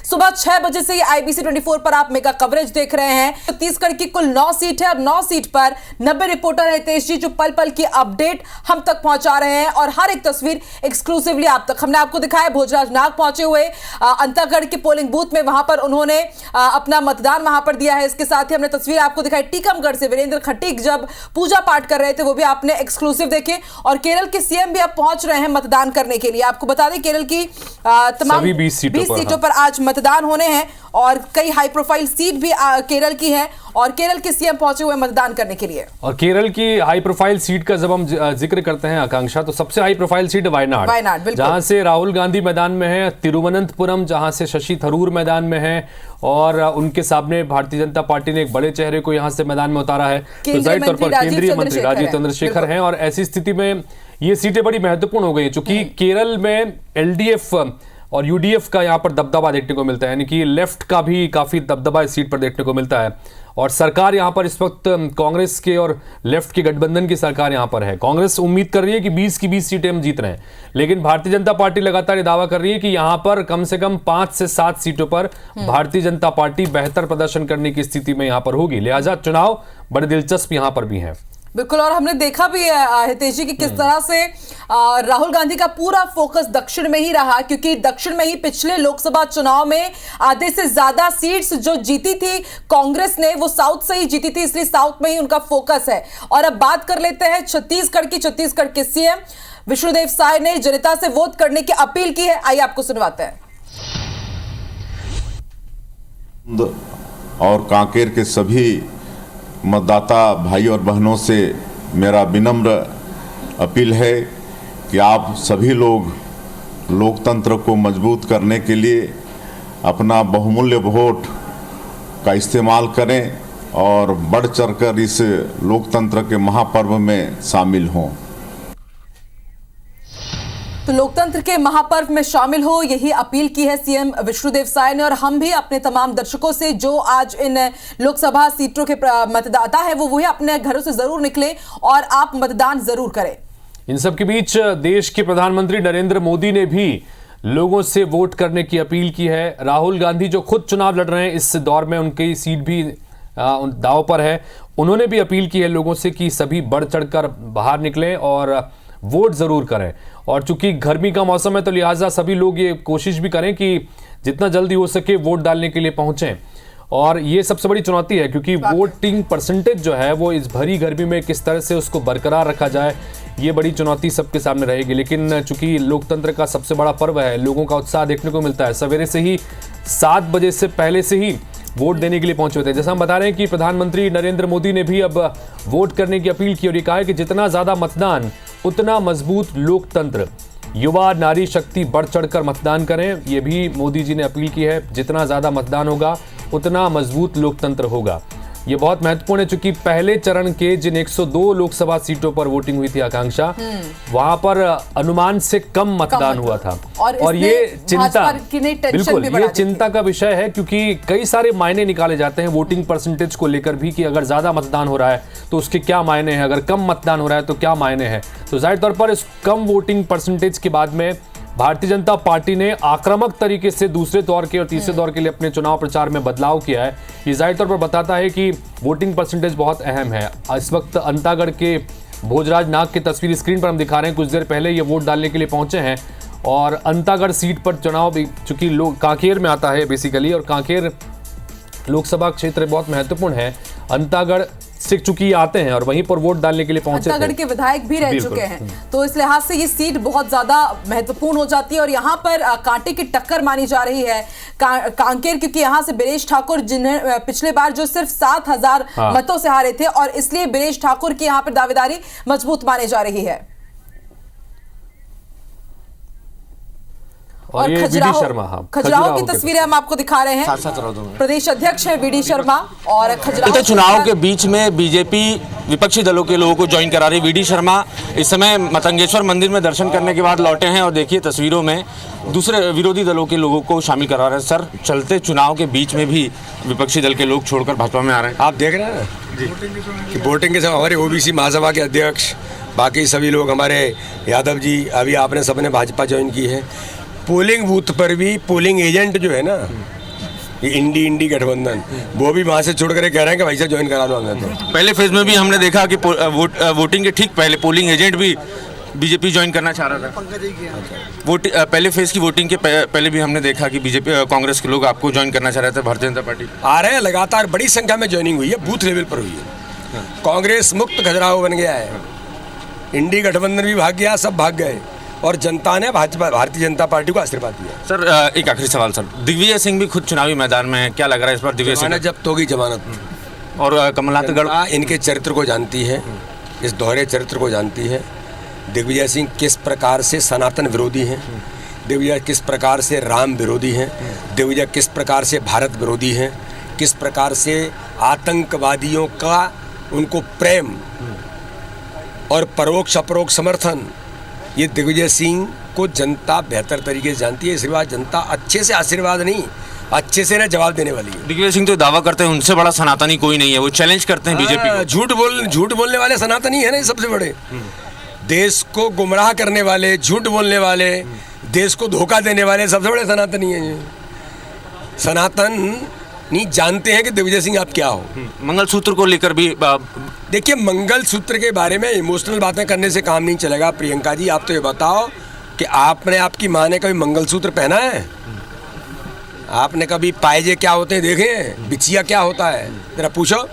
सुबह 6 बजे से IBC 24 पर आप मेगा कवरेज देख रहे हैं। छत्तीसगढ़ की कुल 9 सीट है और 9 सीट पर 90 रिपोर्टर हितेश जी जो पल पल की अपडेट हम तक पहुंचा रहे हैं और हर एक तस्वीर एक्सक्लूसिवली आप तक। हमने आपको दिखाया भोजराज नाग पहुंचे हुए अंतागढ़ के पोलिंग बूथ में, वहां पर उन्होंने अपना मतदान वहां पर दिया है। इसके साथ ही हमने तस्वीर आपको दिखाई टीकमगढ़ से वीरेंद्र खटीक जब पूजा पाठ कर रहे थे, वो भी आपने एक्सक्लूसिव देखे। और केरल के सीएम भी अब पहुंच रहे हैं मतदान करने के लिए। आपको बता दें केरल की तमाम 20 सीटों पर आज मतदान होने हैं और कई हाई प्रोफाइल सीट भी केरल की है और केरल के सीएम पहुंचे हुए मतदान करने के लिए। और केरल की हाई प्रोफाइल सीट का जब हम जिक्र करते हैं आकांक्षा, तो सबसे हाई प्रोफाइल सीट वायनाड, जहां से राहुल गांधी मैदान में है, तिरुवनंतपुरम जहां से शशि थरूर मैदान में है और उनके सामने भारतीय जनता पार्टी ने एक बड़े चेहरे को यहां से मैदान में उतारा है। तो जाहिर तौर पर केंद्रीय मंत्री राजीव चंद्रशेखर हैं और ऐसी स्थिति में ये सीटें बड़ी महत्वपूर्ण हो गई चूंकि केरल में LDF और UDF का यहाँ पर दबदबा देखने को मिलता है, यानी कि लेफ्ट का भी काफी दबदबा इस सीट पर देखने को मिलता है। और सरकार यहाँ पर इस वक्त कांग्रेस के और लेफ्ट के गठबंधन की सरकार यहाँ पर है। कांग्रेस उम्मीद कर रही है कि 20 की 20 सीटें हम जीत रहे हैं, लेकिन भारतीय जनता पार्टी लगातार ये दावा कर रही है कि यहाँ पर कम से कम 5 से 7 सीटों पर भारतीय जनता पार्टी बेहतर प्रदर्शन करने की स्थिति में यहाँ पर होगी। लिहाजा चुनाव बड़े दिलचस्प यहाँ पर भी हैं। बिल्कुल, और हमने देखा भी है हितेश जी कि किस तरह से राहुल गांधी का पूरा फोकस दक्षिण में ही रहा, क्योंकि दक्षिण में ही पिछले लोकसभा चुनाव में आधे से ज्यादा सीट्स जो जीती थी कांग्रेस ने वो साउथ से ही जीती थी, इसलिए साउथ में ही उनका फोकस है। और अब बात कर लेते हैं छत्तीसगढ़ की। छत्तीसगढ़ के सीएम विष्णुदेव साय ने जनता से वोट करने की अपील की है, आइए आपको सुनवाते हैं। और कांकेर के सभी मतदाता भाई और बहनों से मेरा विनम्र अपील है कि आप सभी लोग लोकतंत्र को मजबूत करने के लिए अपना बहुमूल्य वोट का इस्तेमाल करें और बढ़ चढ़कर इस लोकतंत्र के महापर्व में शामिल हों। तो लोकतंत्र के महापर्व में शामिल हो, यही अपील की है सीएम विष्णुदेव साय ने। और हम भी अपने तमाम दर्शकों से जो आज इन लोकसभा सीटों के मतदाता है वो वही अपने घरों से जरूर निकले और आप मतदान जरूर करें। इन सब के बीच देश के प्रधानमंत्री नरेंद्र मोदी ने भी लोगों से वोट करने की अपील की है। राहुल गांधी जो खुद चुनाव लड़ रहे हैं इस दौर में, उनकी सीट भी दांव पर है। उन्होंने भी अपील की है लोगों से कि सभी बढ़ चढ़कर बाहर निकलें और वोट जरूर करें। और चूंकि गर्मी का मौसम है तो लिहाजा सभी लोग ये कोशिश भी करें कि जितना जल्दी हो सके वोट डालने के लिए पहुंचें। और ये सबसे बड़ी चुनौती है क्योंकि वोटिंग परसेंटेज जो है वो इस भरी गर्मी में किस तरह से उसको बरकरार रखा जाए, ये बड़ी चुनौती सबके सामने रहेगी। लेकिन चूंकि लोकतंत्र का सबसे बड़ा पर्व है, लोगों का उत्साह देखने को मिलता है। सवेरे से ही 7 बजे से पहले से ही वोट देने के लिए पहुंचे होते हैं। जैसा हम बता रहे हैं कि प्रधानमंत्री नरेंद्र मोदी ने भी अब वोट करने की अपील की और ये कहा है कि जितना ज्यादा मतदान उतना मजबूत लोकतंत्र। युवा नारी शक्ति बढ़ चढ़कर मतदान करें, ये भी मोदी जी ने अपील की है। जितना ज्यादा मतदान होगा उतना मजबूत लोकतंत्र होगा। ये बहुत महत्वपूर्ण है चूंकि पहले चरण के जिन 102 लोकसभा सीटों पर वोटिंग हुई थी आकांक्षा, वहां पर अनुमान से कम मतदान हुआ था। और ये चिंता, बिल्कुल ये चिंता का विषय है क्योंकि कई सारे मायने निकाले जाते हैं वोटिंग परसेंटेज को लेकर भी कि अगर ज्यादा मतदान हो रहा है तो उसके क्या मायने हैं, अगर कम मतदान हो रहा है तो क्या मायने हैं। तो जाहिर तौर पर इस कम वोटिंग परसेंटेज के बाद में भारतीय जनता पार्टी ने आक्रामक तरीके से दूसरे दौर के और तीसरे दौर के लिए अपने चुनाव प्रचार में बदलाव किया है। ये जाहिर तौर पर बताता है कि वोटिंग परसेंटेज बहुत अहम है। इस वक्त अंतागढ़ के भोजराज नाग की तस्वीर स्क्रीन पर हम दिखा रहे हैं। कुछ देर पहले ये वोट डालने के लिए पहुंचे हैं और अंतागढ़ सीट पर चुनाव चूंकि कांकेर में आता है बेसिकली, और कांकेर लोकसभा क्षेत्र बहुत महत्वपूर्ण है। अंतागढ़ से चूंकि आते हैं और वहीं पर वोट डालने के लिए पहुंचे थे। अंतागढ़ के विधायक भी रह चुके हैं, तो इस लिहाज से ये सीट बहुत ज्यादा महत्वपूर्ण हो जाती है। और यहाँ पर कांटे की टक्कर मानी जा रही है कांकेर, क्योंकि यहाँ से बीरेश ठाकुर जिन्हें पिछले बार जो सिर्फ 7,000 मतों से हारे थे और इसलिए बीरेश ठाकुर की यहाँ पर दावेदारी मजबूत मानी जा रही है। और ये वीडी शर्मा, खजुराहो की तस्वीरें हम आपको दिखा रहे हैं। प्रदेश अध्यक्ष है वीडी शर्मा और खजुराहो। चुनाव के बीच में बीजेपी विपक्षी दलों के लोगों को ज्वाइन करा रही। वीडी शर्मा इस समय मतंगेश्वर मंदिर में दर्शन करने के बाद लौटे हैं और देखिए तस्वीरों में दूसरे विरोधी दलों के लोगों को शामिल करा रहे हैं। सर, चलते चुनाव के बीच में भी विपक्षी दल के लोग छोड़कर भाजपा में आ रहे हैं। आप देख रहे हैं जी कि वोटिंग के समय हमारे OBC महासभा के अध्यक्ष, बाकी सभी लोग, हमारे यादव जी, अभी आपने सबने भाजपा ज्वाइन की है। पोलिंग बूथ पर भी पोलिंग एजेंट जो है ना, ये इंडी गठबंधन, वो भी वहाँ से छोड़ कर कह रहे हैं कि भाई साहब ज्वाइन करा दो हमें। तो पहले फेज में भी हमने देखा कि वोटिंग के ठीक पहले पोलिंग एजेंट भी बीजेपी ज्वाइन करना चाह रहा था। पहले फेज की वोटिंग के पहले भी हमने देखा कि बीजेपी कांग्रेस के लोग आपको ज्वाइन करना चाह रहे थे, भारतीय जनता पार्टी आ रहे हैं लगातार, बड़ी संख्या में ज्वाइनिंग हुई है, बूथ लेवल पर हुई है। कांग्रेस मुक्त खजुराहो बन गया है, इंडी गठबंधन भी भाग गया, सब भाग गए और जनता ने भारतीय जनता पार्टी को आशीर्वाद दिया। सर एक आखिरी सवाल सर, दिग्विजय सिंह भी खुद चुनावी मैदान में है, क्या लग रहा है इस बार दिग्विजय सिंह जब्त होगी जमानत? और कमलनाथ गढ़ इनके चरित्र को जानती है, इस दोहरे चरित्र को जानती है। दिग्विजय सिंह किस प्रकार से सनातन विरोधी हैं, दिग्विजय किस प्रकार से राम विरोधी हैं, दिग्विजय किस प्रकार से भारत विरोधी हैं, किस प्रकार से आतंकवादियों का उनको प्रेम और परोक्ष अपरोक्ष समर्थन, ये दिग्विजय सिंह को जनता बेहतर तरीके से जानती है। इसके बाद जनता अच्छे से आशीर्वाद नहीं, अच्छे से ना जवाब देने वाली है। दिग्विजय सिंह तो दावा करते हैं उनसे बड़ा सनातनी कोई नहीं है, वो चैलेंज करते हैं बीजेपी को। झूठ बोलने वाले सनातनी है ना, सबसे बड़े देश को गुमराह करने वाले, झूठ बोलने वाले, देश को धोखा देने वाले सबसे बड़े सनातनी हैं। सनातनी जानते हैं कि दिग्विजय सिंह आप क्या हो। मंगलसूत्र को लेकर भी देखिए, मंगलसूत्र के बारे में इमोशनल बातें करने से काम नहीं चलेगा। प्रियंका जी, आप तो ये बताओ कि आपने, आपकी माँ ने कभी मंगलसूत्र पहना है? आपने कभी पायजे क्या होते हैं देखे हैं? बिछिया क्या होता है जरा पूछो।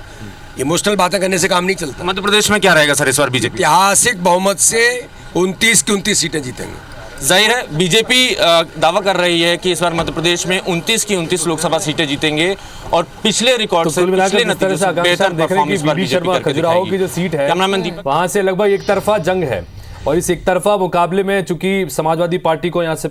इमोशनल बातें करने से काम नहीं चलता। मध्य प्रदेश में क्या रहेगा सर इस बार बीजेपी? ऐतिहासिक बहुमत से 29 की 29 सीटें जीतेंगे। जाहिर है बीजेपी दावा कर रही है कि इस बार मध्य प्रदेश में 29 की 29 लोकसभा सीटें जीतेंगे और पिछले रिकॉर्ड से पिछले नतीजों से बेहतर देख रहे हैं कि वीडी शर्मा खजुराहो की जो सीट है वहां से लगभग एक तरफा जंग है और इस एक तरफा मुकाबले में चूंकि समाजवादी पार्टी को यहाँ से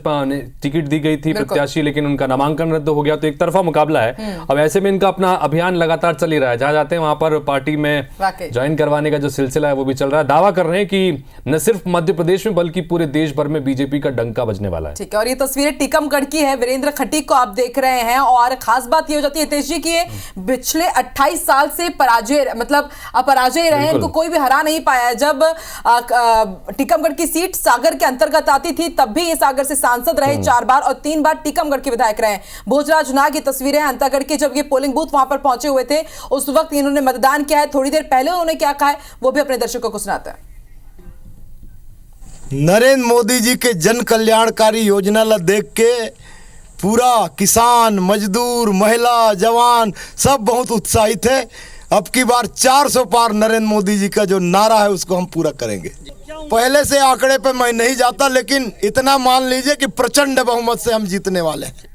टिकट दी गई थी प्रत्याशी, लेकिन उनका नामांकन रद्द हो गया, तो एक तरफा मुकाबला है। अब ऐसे में इनका अपना अभियान लगातार चल ही रहा है, जहां जाते हैं वहां पर पार्टी में ज्वाइन करवाने का जो सिलसिला है वो भी चल रहा है। दावा कर रहे हैं कि न सिर्फ मध्य प्रदेश में बल्कि पूरे देश भर में बीजेपी का डंका बजने वाला है। ठीक है, और ये तस्वीरें टीकमगढ़ की है, वीरेंद्र खटीक को आप देख रहे हैं। और खास बात ये हो जाती है हितेश जी की पिछले 28 साल से अपराजय रहे, इनको कोई भी हरा नहीं पाया। जब टीकमगढ़ की सीट सागर के अंतर्गत आती थी तब भी ये सागर से सांसद रहे 4 बार और 3 बार टीकमगढ़ के विधायक रहे। भोजराज नाग की तस्वीरें अंतागढ़ के, जब ये पोलिंग बूथ वहां पर पहुंचे हुए थे उस वक्त इन्होंने मतदान किया है। थोड़ी देर पहले उन्होंने क्या कहा है वो भी अपने दर्शकों को सुनाते हैं। नरेंद्र मोदी जी के जन कल्याणकारी योजना ला देख के पूरा किसान, मजदूर, महिला, जवान सब बहुत उत्साहित है। अब की बार 400 पार नरेंद्र मोदी जी का जो नारा है उसको हम पूरा करेंगे। पहले से आंकड़े पे मैं नहीं जाता, लेकिन इतना मान लीजिए कि प्रचंड बहुमत से हम जीतने वाले हैं।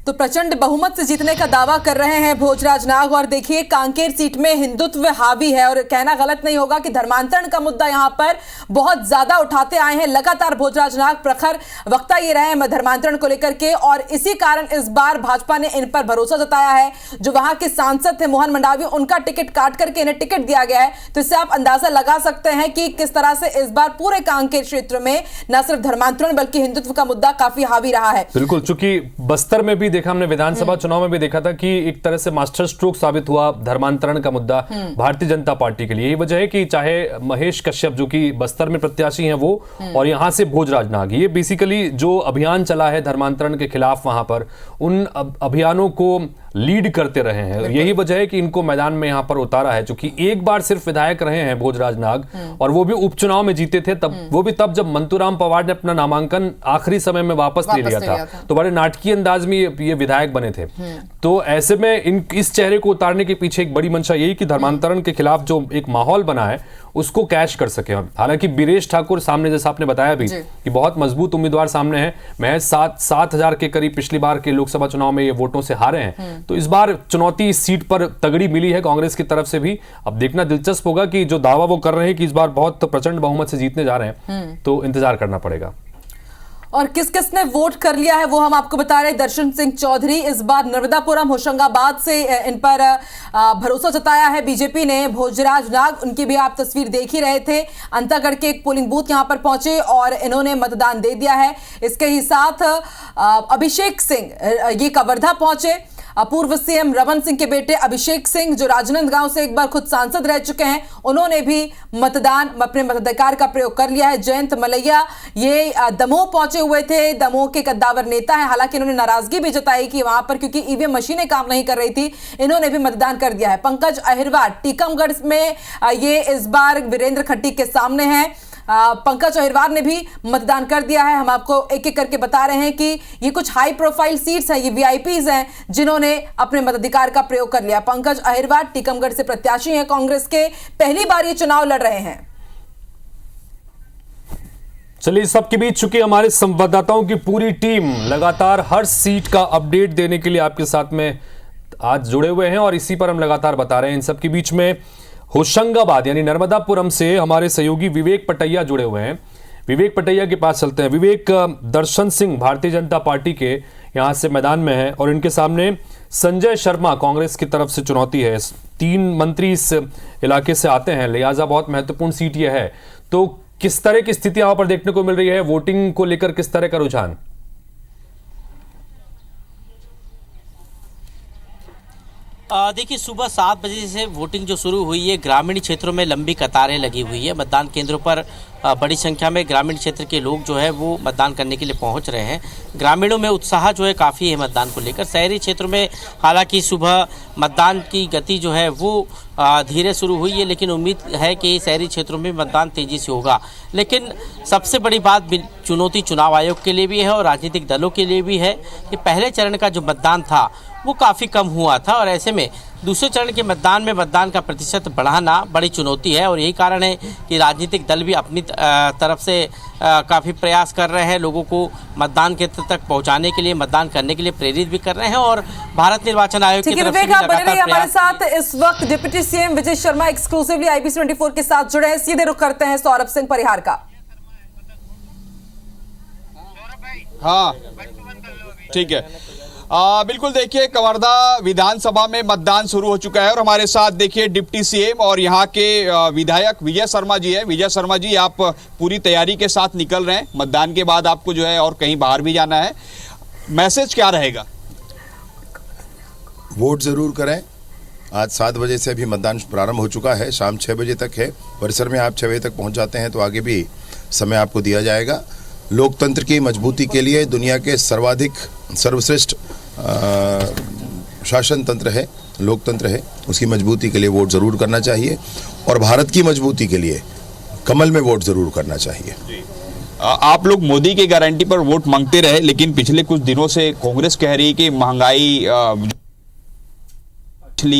तो प्रचंड बहुमत से जीतने का दावा कर रहे हैं भोजराज नाग। और देखिए, कांकेर सीट में हिंदुत्व हावी है और कहना गलत नहीं होगा कि धर्मांतरण का मुद्दा यहां पर बहुत ज्यादा उठाते आए हैं। लगातार भोजराज नाग प्रखर वक्ता ये रहे हैं धर्मांतरण को लेकर के, और इसी कारण इस बार भाजपा ने इन पर भरोसा जताया है। जो वहां के सांसद थे मोहन मंडावी, उनका टिकट काट करके इन्हें टिकट दिया गया है। तो इससे आप अंदाजा लगा सकते हैं कि किस तरह से इस बार पूरे कांकेर क्षेत्र में न सिर्फ धर्मांतरण बल्कि हिंदुत्व का मुद्दा काफी हावी रहा है। बिल्कुल, चूंकि बस्तर में भी देखा हमने, विधानसभा चुनाव में भी देखा था कि एक तरह से मास्टर स्ट्रोक साबित हुआ धर्मांतरण का मुद्दा भारतीय जनता पार्टी के लिए। यही वजह है कि चाहे महेश कश्यप जो कि बस्तर में प्रत्याशी हैं वो, और यहां से भोजराज नाग, ये बेसिकली जो अभियान चला है धर्मांतरण के खिलाफ वहां पर, उन अभियानों को लीड करते रहे हैं। यही वजह है कि इनको मैदान में यहां पर उतारा है। क्योंकि एक बार सिर्फ विधायक रहे हैं भोजराज नाग, और वो भी उपचुनाव में जीते थे तब, वो भी तब जब मंतूराम पवार ने अपना नामांकन आखिरी समय में वापस ले लिया था, तो बड़े नाटकीय अंदाज में ये विधायक बने थे। तो ऐसे में इस चेहरे को उतारने के पीछे एक बड़ी मंशा यही कि धर्मांतरण के खिलाफ जो एक माहौल बना है उसको कैश कर सके। हालांकि बीरेश ठाकुर सामने, जैसा आपने बताया भी कि बहुत मजबूत उम्मीदवार सामने है, महज 7,000 के करीब पिछली बार के लोकसभा चुनाव में ये वोटों से हारे हैं। तो इस बार चुनौती इस सीट पर तगड़ी मिली है कांग्रेस की तरफ से भी। अब देखना दिलचस्प होगा कि जो दावा वो कर रहे हैं कि इस बार बहुत प्रचंड बहुमत से जीतने जा रहे हैं, तो इंतजार करना पड़ेगा। और किस किस ने वोट कर लिया है वो हम आपको बता रहे हैं। दर्शन सिंह चौधरी इस बार नर्मदापुरम होशंगाबाद से इन पर भरोसा जताया है बीजेपी ने। भोजराज नाग, उनकी भी आप तस्वीर देख ही रहे थे, अंतागढ़ के एक पोलिंग बूथ यहां पर पहुंचे और इन्होंने मतदान दे दिया है। इसके ही साथ अभिषेक सिंह ये कवर्धा पहुंचे। पूर्व सीएम रमन सिंह के बेटे अभिषेक सिंह, जो राजनांदगांव से एक बार खुद सांसद रह चुके हैं, उन्होंने भी अपने मताधिकार का प्रयोग कर लिया है। जयंत मलैया ये दमोह पहुंचे हुए थे, दमोह के कद्दावर नेता है, हालांकि इन्होंने नाराजगी भी जताई कि वहां पर क्योंकि ईवीएम मशीनें काम नहीं कर रही थी, इन्होंने भी मतदान कर दिया है। पंकज अहिरवार टीकमगढ़ में ये इस बार वीरेंद्र खट्टी के सामने है। पंकज अहिरवार ने भी मतदान कर दिया है। हम आपको एक एक करके बता रहे हैं कि ये कुछ हाई प्रोफाइल सीट्स हैं, ये वीआईपीज हैं जिन्होंने अपने मताधिकार का प्रयोग कर लिया। पंकज अहिरवार टीकमगढ़ से प्रत्याशी हैं कांग्रेस के, पहली बार ये चुनाव लड़ रहे हैं। चलिए, इस सबके बीच चुके हमारे संवाददाताओं की पूरी टीम लगातार हर सीट का अपडेट देने के लिए आपके साथ में आज जुड़े हुए हैं और इसी पर हम लगातार बता रहे हैं। इन सबके बीच में होशंगाबाद यानी नर्मदापुरम से हमारे सहयोगी विवेक पटैया जुड़े हुए हैं। विवेक पटैया के पास चलते हैं। विवेक, दर्शन सिंह भारतीय जनता पार्टी के यहां से मैदान में है और इनके सामने संजय शर्मा कांग्रेस की तरफ से चुनौती है। 3 मंत्री इस इलाके से आते हैं, लिहाजा बहुत महत्वपूर्ण सीट यह है। तो किस तरह की स्थिति यहां पर देखने को मिल रही है? वोटिंग को लेकर किस तरह का रुझान? देखिए, सुबह 7 बजे से वोटिंग जो शुरू हुई है, ग्रामीण क्षेत्रों में लंबी कतारें लगी हुई है। मतदान केंद्रों पर बड़ी संख्या में ग्रामीण क्षेत्र के लोग जो है वो मतदान करने के लिए पहुंच रहे हैं। ग्रामीणों में उत्साह जो है काफ़ी है मतदान को लेकर। शहरी क्षेत्रों में हालांकि सुबह मतदान की गति जो है वो धीरे शुरू हुई है, लेकिन उम्मीद है कि शहरी क्षेत्रों में मतदान तेज़ी से होगा। लेकिन सबसे बड़ी बात चुनौती चुनाव आयोग के लिए भी है और राजनीतिक दलों के लिए भी है कि पहले चरण का जो मतदान था वो काफ़ी कम हुआ था और ऐसे में दूसरे चरण के मतदान में मतदान का प्रतिशत बढ़ाना बड़ी चुनौती है। और यही कारण है कि राजनीतिक दल भी अपनी तरफ से काफ़ी प्रयास कर रहे हैं, लोगों को मतदान केंद्र तक पहुंचाने के लिए, मतदान करने के लिए प्रेरित भी कर रहे हैं। और भारत निर्वाचन आयोग की तरफ से भी लगातार हमारे साथ इस वक्त deputy CM Vijay Sharma exclusively IBC 24 के साथ जुड़े हैं। सीधे रुख करते हैं सौरभ सिंह परिहार का। हाँ, ठीक है। बिल्कुल, देखिए, कवर्धा विधानसभा में मतदान शुरू हो चुका है और हमारे साथ देखिए डिप्टी सीएम और यहाँ के विधायक विजय शर्मा जी है। विजय शर्मा जी, आप पूरी तैयारी के साथ निकल रहे हैं, मतदान के बाद आपको जो है और कहीं बाहर भी जाना है, मैसेज क्या रहेगा? वोट जरूर करें। आज 7 बजे से अभी मतदान प्रारंभ हो चुका है, शाम 6 बजे तक है। परिसर में आप 6 बजे तक पहुँच जाते हैं तो आगे भी समय आपको दिया जाएगा। लोकतंत्र की मजबूती के लिए दुनिया के सर्वश्रेष्ठ शासन तंत्र है, लोकतंत्र है, उसकी मजबूती के लिए वोट ज़रूर करना चाहिए और भारत की मजबूती के लिए कमल में वोट ज़रूर करना चाहिए। आप लोग मोदी की गारंटी पर वोट मांगते रहे, लेकिन पिछले कुछ दिनों से कांग्रेस कह रही है कि महंगाई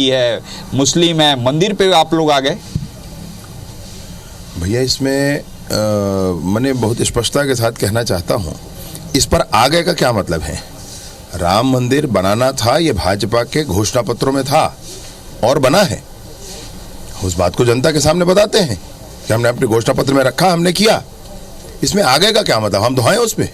है, मुस्लिम है, मंदिर पे आप लोग आ गए। भैया, इसमें मैंने बहुत स्पष्टता के साथ कहना चाहता हूँ, इस पर आ गए का क्या मतलब है? राम मंदिर बनाना था, ये भाजपा के घोषणा पत्रों में था और बना है। उस बात को जनता के सामने बताते हैं कि हमने अपने घोषणा पत्र में रखा, हमने किया। इसमें आ गए का क्या मतलब? हम दोहाएं उस पर?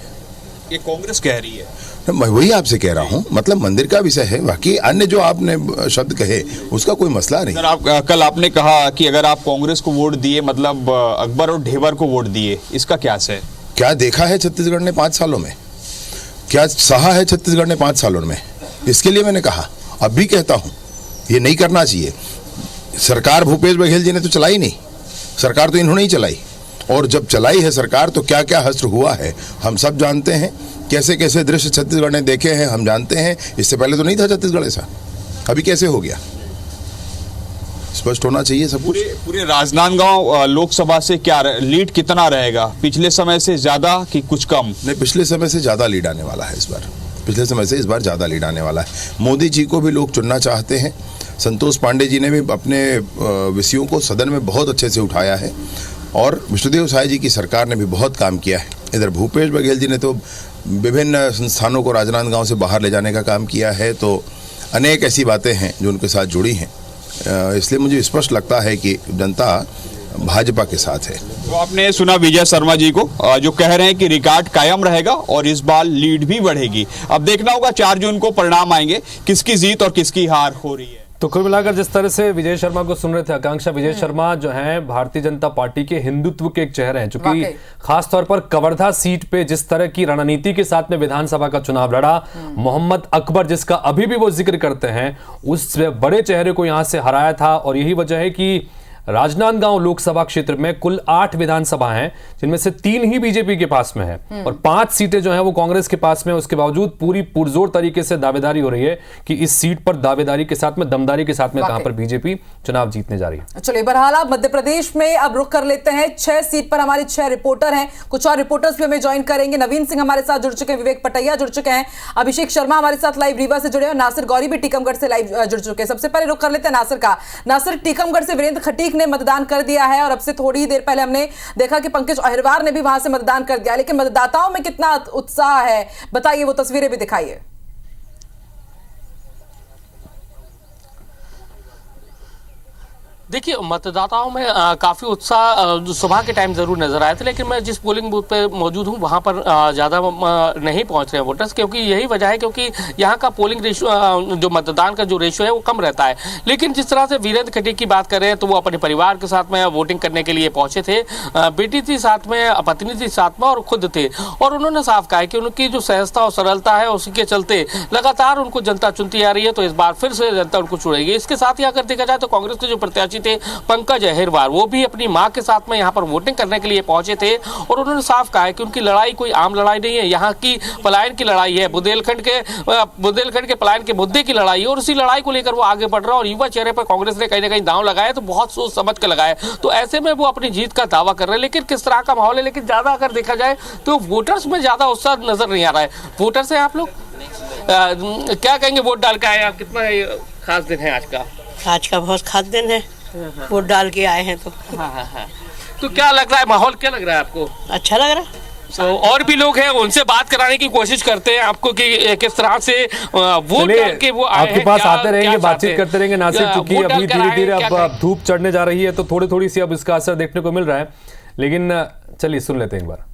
ये कांग्रेस कह रही है। मैं वही आपसे कह रहा हूँ, मतलब मंदिर का विषय है, बाकी अन्य जो आपने शब्द कहे उसका कोई मसला नहीं। सर, कल आपने कहा कि अगर आप कांग्रेस को वोट दिए मतलब अकबर और ढेबर को वोट दिए, इसका क्या है? क्या देखा है छत्तीसगढ़ ने 5 सालों में? क्या सहा है छत्तीसगढ़ ने 5 सालों में? इसके लिए मैंने कहा, अब भी कहता हूँ, ये नहीं करना चाहिए। सरकार भूपेश बघेल जी ने तो चलाई नहीं, सरकार तो इन्होंने ही चलाई, और जब चलाई है सरकार तो क्या क्या हश्र हुआ है हम सब जानते हैं। कैसे कैसे दृश्य छत्तीसगढ़ ने देखे हैं हम जानते हैं। इससे पहले तो नहीं था छत्तीसगढ़ ऐसा, अभी कैसे हो गया? स्पष्ट होना चाहिए सब कुछ। पूरे राजनांदगांव लोकसभा से क्या लीड कितना रहेगा? पिछले समय से ज्यादा कि कुछ कम? नहीं, पिछले समय से ज्यादा लीड आने वाला है इस बार। पिछले समय से इस बार ज्यादा लीड आने वाला है। मोदी जी को भी लोग चुनना चाहते हैं। संतोष पांडे जी ने भी अपने विषयों को सदन में बहुत अच्छे से उठाया है और विष्णुदेव साय जी की सरकार ने भी बहुत काम किया है। इधर भूपेश बघेल जी ने तो विभिन्न संस्थानों को राजनांदगांव से बाहर ले जाने का काम किया है। तो अनेक ऐसी बातें हैं जो उनके साथ जुड़ी हैं, इसलिए मुझे स्पष्ट लगता है कि जनता भाजपा के साथ है। तो आपने सुना विजय शर्मा जी को जो कह रहे हैं कि रिकॉर्ड कायम रहेगा और इस बार लीड भी बढ़ेगी। अब देखना होगा 4 जून को परिणाम आएंगे, किसकी जीत और किसकी हार हो रही है। तो कुल मिलाकर जिस तरह से विजय शर्मा को सुन रहे थे आकांक्षा, विजय शर्मा जो है भारतीय जनता पार्टी के हिंदुत्व के एक चेहरे हैं, चूंकि खासतौर पर कवर्धा सीट पे जिस तरह की रणनीति के साथ में विधानसभा का चुनाव लड़ा, मोहम्मद अकबर जिसका अभी भी वो जिक्र करते हैं, उस बड़े चेहरे को यहां से हराया था। और यही वजह है कि राजनांदगांव लोकसभा क्षेत्र में कुल 8 विधानसभा हैं, जिनमें से 3 ही बीजेपी के पास में है और 5 सीटें जो हैं वो कांग्रेस के पास में। उसके बावजूद पूरी पुरजोर तरीके से दावेदारी हो रही है कि इस सीट पर दावेदारी के साथ में, दमदारी के साथ में कहां पर बीजेपी चुनाव जीतने जा रही है। चलिए बहरहाल अब मध्य प्रदेश में अब रुख कर लेते हैं। 6 सीट पर हमारे 6 रिपोर्टर हैं, कुछ और रिपोर्टर्स भी हमें ज्वाइन करेंगे। नवीन सिंह हमारे साथ जुड़ चुके हैं, विवेक पटैया जुड़ चुके हैं, अभिषेक शर्मा हमारे साथ लाइव रीवा से जुड़े हैं, नासिर गौरी भी टीकमगढ़ से लाइव जुड़ चुके हैं। सबसे पहले रुख कर लेते हैं नासिर का। नासिर, टीकमगढ़ से वीरेंद्र खटीक ने मतदान कर दिया है और अब से थोड़ी ही देर पहले हमने देखा कि पंकज अहिरवार ने भी वहां से मतदान कर दिया, लेकिन मतदाताओं में कितना उत्साह है बताइए, वो तस्वीरें भी दिखाइए। देखिए, मतदाताओं में काफ़ी उत्साह सुबह के टाइम ज़रूर नज़र आए थे, लेकिन मैं जिस पोलिंग बूथ पे मौजूद हूँ वहाँ पर ज़्यादा नहीं पहुँच रहे हैं वोटर्स, क्योंकि यही वजह है क्योंकि यहाँ का पोलिंग रेशियो, जो मतदान का जो रेशियो है वो कम रहता है। लेकिन जिस तरह से वीरेंद्र खटीक की बात करें तो वो अपने परिवार के साथ में वोटिंग करने के लिए पहुँचे थे, बेटी थी साथ में, पत्नी थी साथ में और खुद थे, और उन्होंने साफ कहा कि उनकी जो सहजता और सरलता है उसके चलते लगातार उनको जनता चुनती आ रही है, तो इस बार फिर से जनता उनको चुनेगी। इसके साथ ही अगर देखा जाए तो कांग्रेस के जो प्रत्याशी थे पंकज अहिरवार, वो भी अपनी मां के साथ में यहां पर वोटिंग करने के लिए पहुंचे थे और उन्होंने साफ कहा है कि उनकी लड़ाई कोई आम लड़ाई नहीं है, यहां की पलायन की लड़ाई है, बुंदेलखंड के पलायन के मुद्दे की लड़ाई है, और उसी लड़ाई को लेकर वो आगे बढ़ रहा है। और युवा चेहरे पर कांग्रेस ने कहीं ना कहीं दांव लगाया, तो बहुत सोच समझ कर लगाया, तो ऐसे में वो अपनी जीत का दावा कर रहे हैं। लेकिन किस तरह का माहौल है, लेकिन ज्यादा अगर देखा जाए तो वोटर्स में ज्यादा उत्साह नजर नहीं आ रहा है। वोटर्स हैं आप लोग, क्या कहेंगे वोट डाल के आए आप, कितना खास दिन है आज का? आज का बहुत खास दिन है, वोट डाल के आए हैं तो। हाँ। तो क्या लग रहा है, माहौल क्या लग रहा है आपको? अच्छा लग रहा है। तो और भी लोग हैं, उनसे बात कराने की कोशिश करते हैं आपको कि किस तरह से वोट डाल के वो आए आपके हैं, पास क्या, आते रहेंगे, बातचीत करते रहेंगे नासिर, क्योंकि अभी धीरे धीरे अब धूप चढ़ने जा रही है, तो थोड़ी सी अब इसका असर देखने को मिल रहा है। लेकिन चलिए सुन लेते हैं एक बार।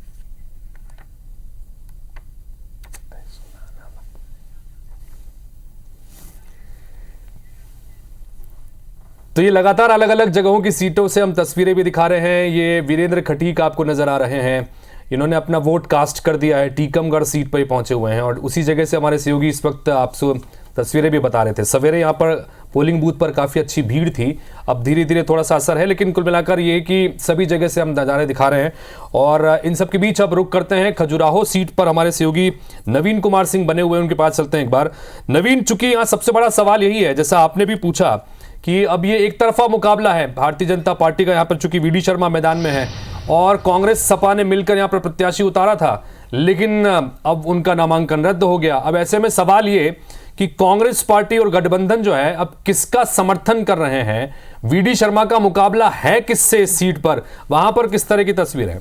तो ये लगातार अलग अलग जगहों की सीटों से हम तस्वीरें भी दिखा रहे हैं। ये वीरेंद्र खटीक आपको नजर आ रहे हैं, इन्होंने अपना वोट कास्ट कर दिया है, टीकमगढ़ सीट पर ही पहुंचे हुए हैं और उसी जगह से हमारे सहयोगी इस वक्त आपसे तस्वीरें भी बता रहे थे। सवेरे यहाँ पर पोलिंग बूथ पर काफ़ी अच्छी भीड़ थी, अब धीरे धीरे थोड़ा सा असर है, लेकिन कुल मिलाकर ये कि सभी जगह से हम नज़ारे दिखा रहे हैं। और इन सब के बीच अब रुक करते हैं खजुराहो सीट पर, हमारे सहयोगी नवीन कुमार सिंह बने हुए हैं, उनके पास चलते हैं एक बार। नवीन, चूंकि यहाँ सबसे बड़ा सवाल यही है, जैसा आपने भी पूछा कि अब ये एक तरफा मुकाबला है भारतीय जनता पार्टी का, यहाँ पर चूंकि वीडी शर्मा मैदान में है और कांग्रेस सपा ने मिलकर यहाँ पर प्रत्याशी उतारा था, लेकिन अब उनका नामांकन रद्द हो गया। अब ऐसे में सवाल ये कि कांग्रेस पार्टी और गठबंधन जो है अब किसका समर्थन कर रहे हैं, वीडी शर्मा का मुकाबला है किससे इस सीट पर, वहां पर किस तरह की तस्वीर है?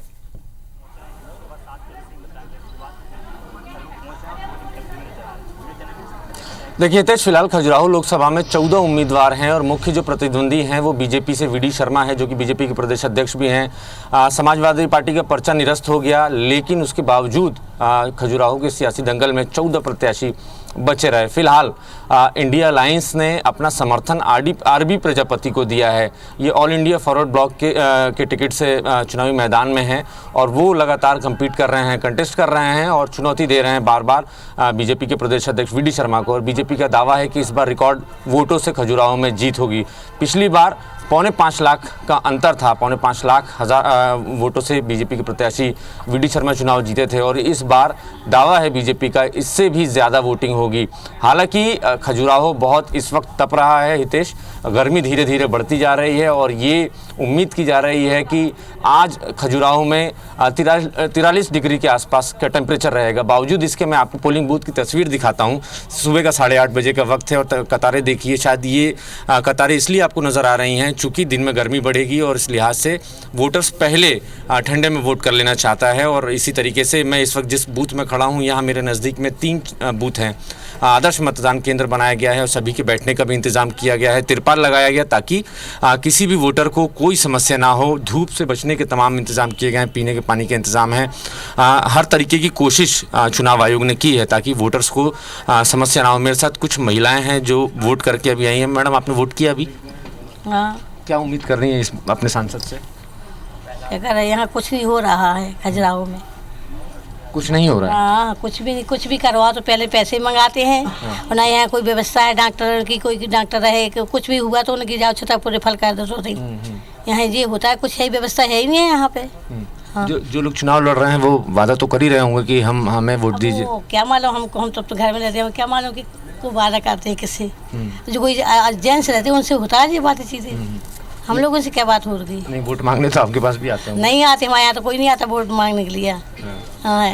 देखिए हितेश, फिलहाल खजुराहो लोकसभा में 14 उम्मीदवार हैं और मुख्य जो प्रतिद्वंदी हैं वो बीजेपी से वीडी शर्मा है, जो कि बीजेपी के प्रदेश अध्यक्ष भी हैं। समाजवादी पार्टी का पर्चा निरस्त हो गया, लेकिन उसके बावजूद खजुराहो के सियासी दंगल में 14 प्रत्याशी बचे रहे। फिलहाल इंडिया अलायंस ने अपना समर्थन आरबी प्रजापति को दिया है। ये ऑल इंडिया फॉरवर्ड ब्लॉक के टिकट से चुनावी मैदान में हैं और वो लगातार कंपीट कर रहे हैं, कंटेस्ट कर रहे हैं और चुनौती दे रहे हैं बार बार बीजेपी के प्रदेश अध्यक्ष वीडी शर्मा को। और बीजेपी का दावा है कि इस बार रिकॉर्ड वोटों से खजुराहो में जीत होगी। पिछली बार 4.25 लाख का अंतर था, 4.25 लाख वोटों से बीजेपी के प्रत्याशी वीडी शर्मा चुनाव जीते थे और इस बार दावा है बीजेपी का इससे भी ज़्यादा वोटिंग होगी। हालांकि खजुराहो बहुत इस वक्त तप रहा है हितेश, गर्मी धीरे धीरे बढ़ती जा रही है और ये उम्मीद की जा रही है कि आज खजुराहो में 43 डिग्री के आसपास का टेम्परेचर रहेगा। बावजूद इसके मैं आपको पोलिंग बूथ की तस्वीर दिखाता हूँ। सुबह का 8:30 बजे का वक्त है और कतारें देखिए, शायद ये कतारें इसलिए आपको नज़र आ रही हैं चूँकि दिन में गर्मी बढ़ेगी और इस लिहाज से वोटर्स पहले ठंडे में वोट कर लेना चाहता है। और इसी तरीके से मैं इस वक्त जिस बूथ में खड़ा हूँ, यहाँ मेरे नज़दीक में 3 बूथ हैं। आदर्श मतदान केंद्र बनाया गया है और सभी के बैठने का भी इंतज़ाम किया गया है। तिरपाल लगाया गया ताकि किसी भी वोटर को कोई समस्या ना हो। धूप से बचने के तमाम इंतज़ाम किए गए हैं, पीने के पानी के इंतज़ाम है। हर तरीके की कोशिश चुनाव आयोग ने की है ताकि वोटर्स को समस्या ना हो। मेरे साथ कुछ महिलाएं हैं जो वोट करके अभी आई हैं। मैडम, आपने वोट किया अभी? हाँ। क्या उम्मीद कर रही हैं इस अपने सांसद से? अगर यहाँ कुछ नहीं हो रहा है, खजुराहो में कुछ नहीं हो रहा है। हाँ, कुछ भी करवा तो पहले पैसे मंगाते हैं। और ना यहाँ कोई व्यवस्था है डॉक्टर की, कोई डॉक्टर रहे कि कुछ भी हुआ तो उनकी जाओ छतरपुर रेफर कर दो तो यहाँ ये होता है, कुछ है व्यवस्था है ही नहीं है यहाँ पे। हाँ। जो लोग चुनाव लड़ रहे हैं वो वादा तो कर ही रहे होंगे कि हमें वोट दीजिए। क्या मालूम, हम तो घर में रहते हैं, क्या मालूम कि को वादा करते हैं किससे। जो कोई जेंट्स रहते हैं उनसे होता है ये बातें चीज़ें, हम लोगों से क्या बात हो रही। नहीं, वोट मांगने तो आपके पास भी आते हैं? नहीं आते, हमारे यहाँ तो कोई नहीं आता वोट मांगने के लिए। हाँ,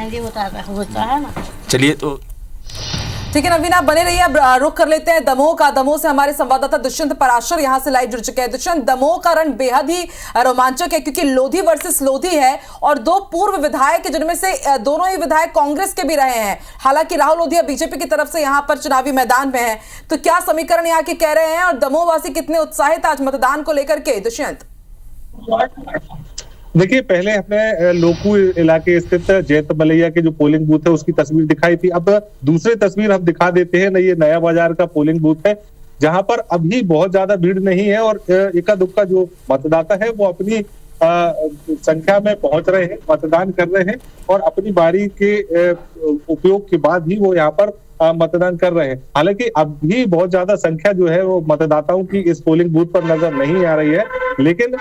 ये होता है ना। चलिए, तो ठीक है नवीन, आप बने रहिए। अब रुख कर लेते हैं दमोह का। दमोह से हमारे संवाददाता दुष्यंत पराशर यहां से लाइव जुड़ चुके हैं। दुष्यंत, दमोह का रण बेहद ही रोमांचक है क्योंकि लोधी वर्सेस लोधी है और 2 पूर्व विधायक जिनमें से दोनों ही विधायक कांग्रेस के भी रहे हैं। हालांकि राहुल लोधिया बीजेपी की तरफ से यहां पर चुनावी मैदान में है, तो क्या समीकरण यहाँ के कह रहे हैं और दमोह वासी कितने उत्साहित आज मतदान को लेकर के? दुष्यंत, देखिए, पहले हमने लोकू इलाके स्थित जैत मलैया के जो पोलिंग बूथ है उसकी तस्वीर दिखाई थी। अब दूसरी तस्वीर हम दिखा देते हैं। ये नया बाजार का पोलिंग बूथ है जहां पर अभी बहुत ज्यादा भीड़ नहीं है और इक्का दुक्का जो मतदाता है वो अपनी संख्या में पहुंच रहे हैं, मतदान कर रहे हैं और अपनी बारी के उपयोग के बाद ही वो यहाँ पर मतदान कर रहे हैं। हालांकि अभी बहुत ज्यादा संख्या जो है वो मतदाताओं की इस पोलिंग बूथ पर नजर नहीं आ रही है, लेकिन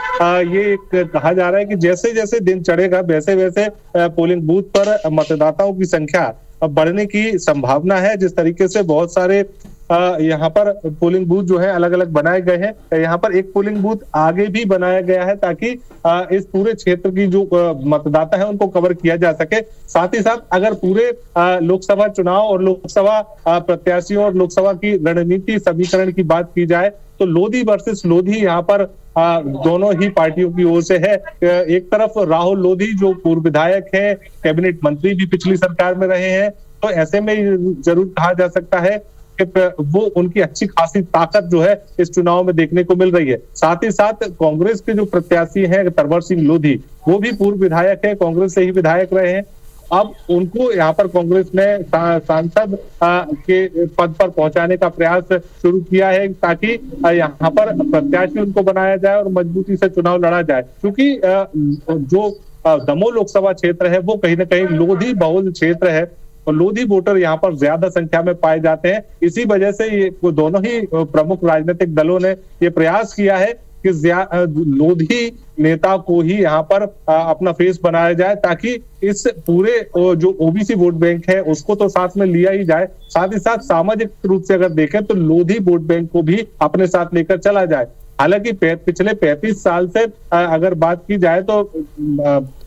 ये कहा जा रहा है कि जैसे जैसे दिन चढ़ेगा वैसे वैसे पोलिंग बूथ पर मतदाताओं की संख्या बढ़ने की संभावना है। जिस तरीके से बहुत सारे यहाँ पर पोलिंग बूथ जो है अलग अलग बनाए गए हैं। यहाँ पर एक पोलिंग बूथ आगे भी बनाया गया है ताकि इस पूरे क्षेत्र की जो मतदाता है उनको कवर किया जा सके। साथ ही साथ अगर पूरे लोकसभा चुनाव और लोकसभा प्रत्याशियों और लोकसभा की रणनीति समीकरण की बात की जाए तो लोधी वर्सेस लोधी यहाँ पर दोनों ही पार्टियों की ओर से है। एक तरफ राहुल लोधी जो पूर्व विधायक है, कैबिनेट मंत्री भी पिछली सरकार में रहे हैं, तो ऐसे में जरूर कहा जा सकता है वो उनकी अच्छी खासी ताकत जो है इस चुनाव में देखने को मिल रही है। साथ ही साथ कांग्रेस के जो प्रत्याशी हैं तरवर सिंह लोधी, वो भी पूर्व विधायक है, कांग्रेस से ही विधायक रहे हैं। अब उनको यहाँ पर कांग्रेस ने सांसद के पद पर पहुंचाने का प्रयास शुरू किया है ताकि यहाँ पर प्रत्याशी उनको बनाया जाए और मजबूती से चुनाव लड़ा जाए। क्योंकि जो दमोह लोकसभा क्षेत्र है वो कहीं ना कहीं लोधी बहुल क्षेत्र है और लोधी वोटर यहाँ पर ज्यादा संख्या में पाए जाते हैं। इसी वजह से ये दोनों ही प्रमुख राजनीतिक दलों ने ये प्रयास किया है कि लोधी नेता को ही यहाँ पर अपना फेस बनाया जाए ताकि इस पूरे जो ओबीसी वोट बैंक है उसको तो साथ में लिया ही जाए, साथ ही साथ सामाजिक रूप से अगर देखें तो लोधी वोट बैंक को भी अपने साथ लेकर चला जाए। हालांकि पिछले 35 साल से अगर बात की जाए तो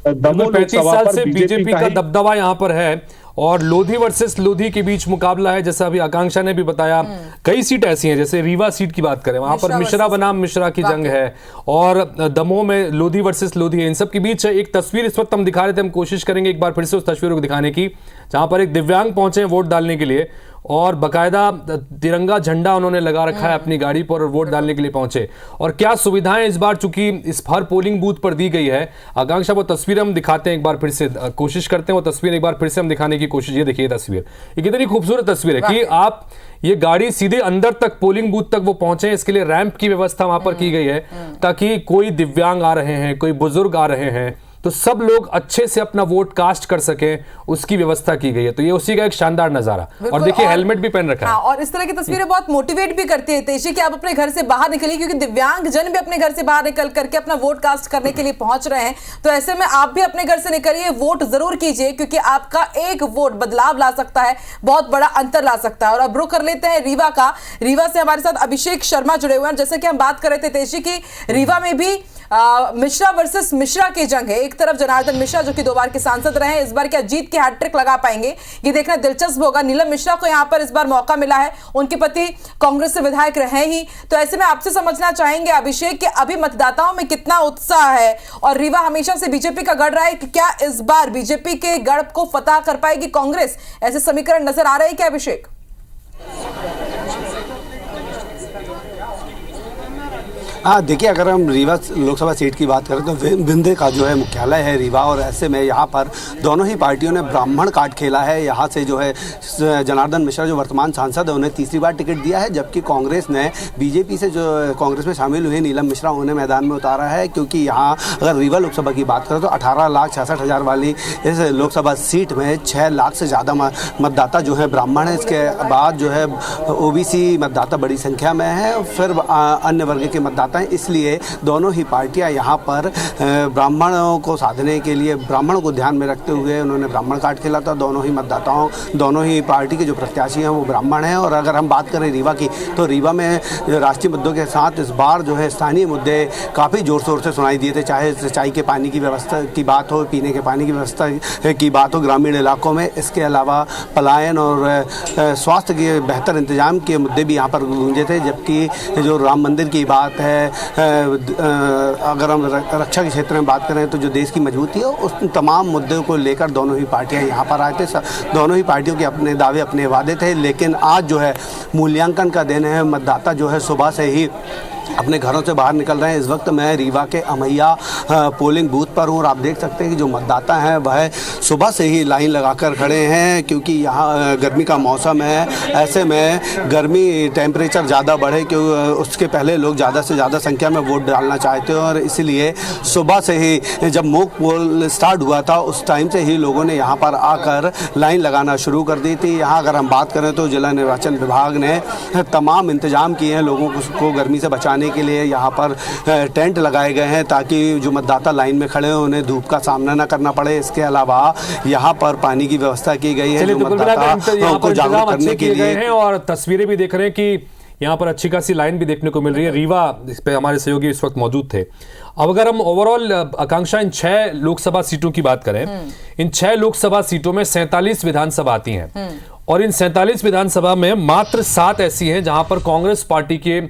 दमोह 35 साल से बीजेपी का दबदबा यहाँ पर है और लोधी वर्सेस लोधी के बीच मुकाबला है। जैसा अभी आकांक्षा ने भी बताया, कई सीट ऐसी हैं, जैसे रीवा सीट की बात करें वहां पर मिश्रा बनाम मिश्रा की जंग है और दमोह में लोधी वर्सेस लोधी है। इन सब के बीच एक तस्वीर इस वक्त हम दिखा रहे थे, हम कोशिश करेंगे एक बार फिर से उस तस्वीर को दिखाने की, जहां पर एक दिव्यांग पहुंचे वोट डालने के लिए और बकायदा तिरंगा झंडा उन्होंने लगा रखा है अपनी गाड़ी पर और वोट डालने के लिए पहुंचे। और क्या सुविधाएं इस बार चूंकि इस हर पोलिंग बूथ पर दी गई है, आकांक्षा वो तस्वीर हम दिखाते हैं एक बार फिर से, कोशिश करते हैं वो तस्वीर एक बार फिर से हम दिखाने की कोशिश। ये देखिए तस्वीर, ये कितनी खूबसूरत तस्वीर है कि आप ये गाड़ी सीधे अंदर तक पोलिंग बूथ तक वो पहुंचे। इसके लिए रैंप की व्यवस्था वहां पर की गई है ताकि कोई दिव्यांग आ रहे हैं, कोई बुजुर्ग आ रहे हैं तो सब लोग अच्छे से अपना वोट कास्ट कर सके, उसकी व्यवस्था की गई है। तो ये उसी का एक शानदार नजारा। और देखिए हेलमेट भी पहन रखा है। और इस तरह की तस्वीरें बहुत मोटिवेट भी करती है तेजी कि आप अपने घर से बाहर निकलिए, क्योंकि दिव्यांग जन भी अपने घर से बाहर निकल करके अपना वोट कास्ट करने के लिए पहुंच रहे हैं। तो ऐसे में आप भी अपने घर से निकलिए, वोट जरूर कीजिए, क्योंकि आपका एक वोट बदलाव ला सकता है, बहुत बड़ा अंतर ला सकता है। और अब रुख कर लेते हैं रीवा का। रीवा से हमारे साथ अभिषेक शर्मा जुड़े हुए हैं। जैसे कि हम बात कर रहे थे तेजी की, रीवा में भी मिश्रा वर्सेस मिश्रा की जंग है। एक तरफ जनार्दन मिश्रा जो कि 2 बार के सांसद रहे हैं, इस बार क्या जीत के हैट्रिक लगा पाएंगे, ये देखना दिलचस्प होगा। नीलम मिश्रा को यहां पर इस बार मौका मिला है, उनके पति कांग्रेस से विधायक रहे ही, तो ऐसे में आपसे समझना चाहेंगे अभिषेक कि अभी मतदाताओं में कितना उत्साह है, और रीवा हमेशा से बीजेपी का गढ़ रहा है कि क्या इस बार बीजेपी के गढ़ को फतह कर पाएगी कांग्रेस, ऐसे समीकरण नजर आ रहे हैं क्या अभिषेक? हाँ देखिए, अगर हम रीवा लोकसभा सीट की बात करें तो विंध्य का जो है मुख्यालय है रीवा, और ऐसे में यहाँ पर दोनों ही पार्टियों ने ब्राह्मण कार्ड खेला है। यहाँ से जो है जनार्दन मिश्रा जो वर्तमान सांसद है उन्हें तीसरी बार टिकट दिया है, जबकि कांग्रेस ने बीजेपी से जो कांग्रेस में शामिल हुए नीलम मिश्रा उन्हें मैदान में उतारा है, क्योंकि यहाँ अगर रीवा लोकसभा की बात करें तो 18,66,000 वाली इस लोकसभा सीट में 6 लाख से ज़्यादा मतदाता जो है ब्राह्मण है। इसके बाद जो है OBC मतदाता बड़ी संख्या में है, फिर अन्य वर्ग के मतदाता, इसलिए दोनों ही पार्टियां यहाँ पर ब्राह्मणों को साधने के लिए, ब्राह्मणों को ध्यान में रखते हुए उन्होंने ब्राह्मण कार्ड खेला था। दोनों ही मतदाताओं, दोनों ही पार्टी के जो प्रत्याशी हैं वो ब्राह्मण हैं। और अगर हम बात करें रीवा की, तो रीवा में राष्ट्रीय मुद्दों के साथ इस बार जो है स्थानीय मुद्दे काफ़ी ज़ोर शोर से सुनाई दिए थे, चाहे सिंचाई के पानी की व्यवस्था की बात हो, पीने के पानी की व्यवस्था की बात हो ग्रामीण इलाकों में। इसके अलावा पलायन और स्वास्थ्य के बेहतर इंतजाम के मुद्दे भी यहाँ पर गूंजे थे, जबकि जो राम मंदिर की बात है, अगर हम रक्षा के क्षेत्र में बात करें तो जो देश की मजबूती है, उस तमाम मुद्दों को लेकर दोनों ही पार्टियां यहाँ पर आए थे। दोनों ही पार्टियों के अपने दावे, अपने वादे थे, लेकिन आज जो है मूल्यांकन का दिन है। मतदाता जो है सुबह से ही अपने घरों से बाहर निकल रहे हैं। इस वक्त मैं रीवा के अमैया पोलिंग बूथ पर हूँ और आप देख सकते हैं कि जो मतदाता हैं वह सुबह से ही लाइन लगाकर खड़े हैं, क्योंकि यहाँ गर्मी का मौसम है। ऐसे में गर्मी टेम्परेचर ज़्यादा बढ़े, क्योंकि उसके पहले लोग ज़्यादा से ज़्यादा संख्या में वोट डालना चाहते हैं, और इसलिए सुबह से ही जब मॉक पोल स्टार्ट हुआ था उस टाइम से ही लोगों ने यहाँ पर आकर लाइन लगाना शुरू कर दी थी। यहाँ अगर हम बात करें तो जिला निर्वाचन विभाग ने तमाम इंतजाम किए हैं लोगों को गर्मी से बचाने के लिए। यहाँ पर टेंट लगाए गए हैं ताकि जो मतदाता लाइन में खड़े हैं उन्हें धूप का सामना न करना पड़े। इसके अलावा यहाँ पर पानी की व्यवस्था की गई है जो मतदाता को जागरूक करने के लिए हैं। और तस्वीरें भी देख रहे हैं कि यहाँ पर अच्छी खासी लाइन भी देखने को मिल रही है। रीवा इस पे हमारे सहयोगी इस वक्त मौजूद थे। अब अगर हम ओवरऑल आकांक्षा इन 6 लोकसभा सीटों की बात करें, इन 6 लोकसभा सीटों में 47 विधानसभा आती हैं, और इन 47 विधानसभा में मात्र 7 ऐसी हैं जहां पर कांग्रेस पार्टी के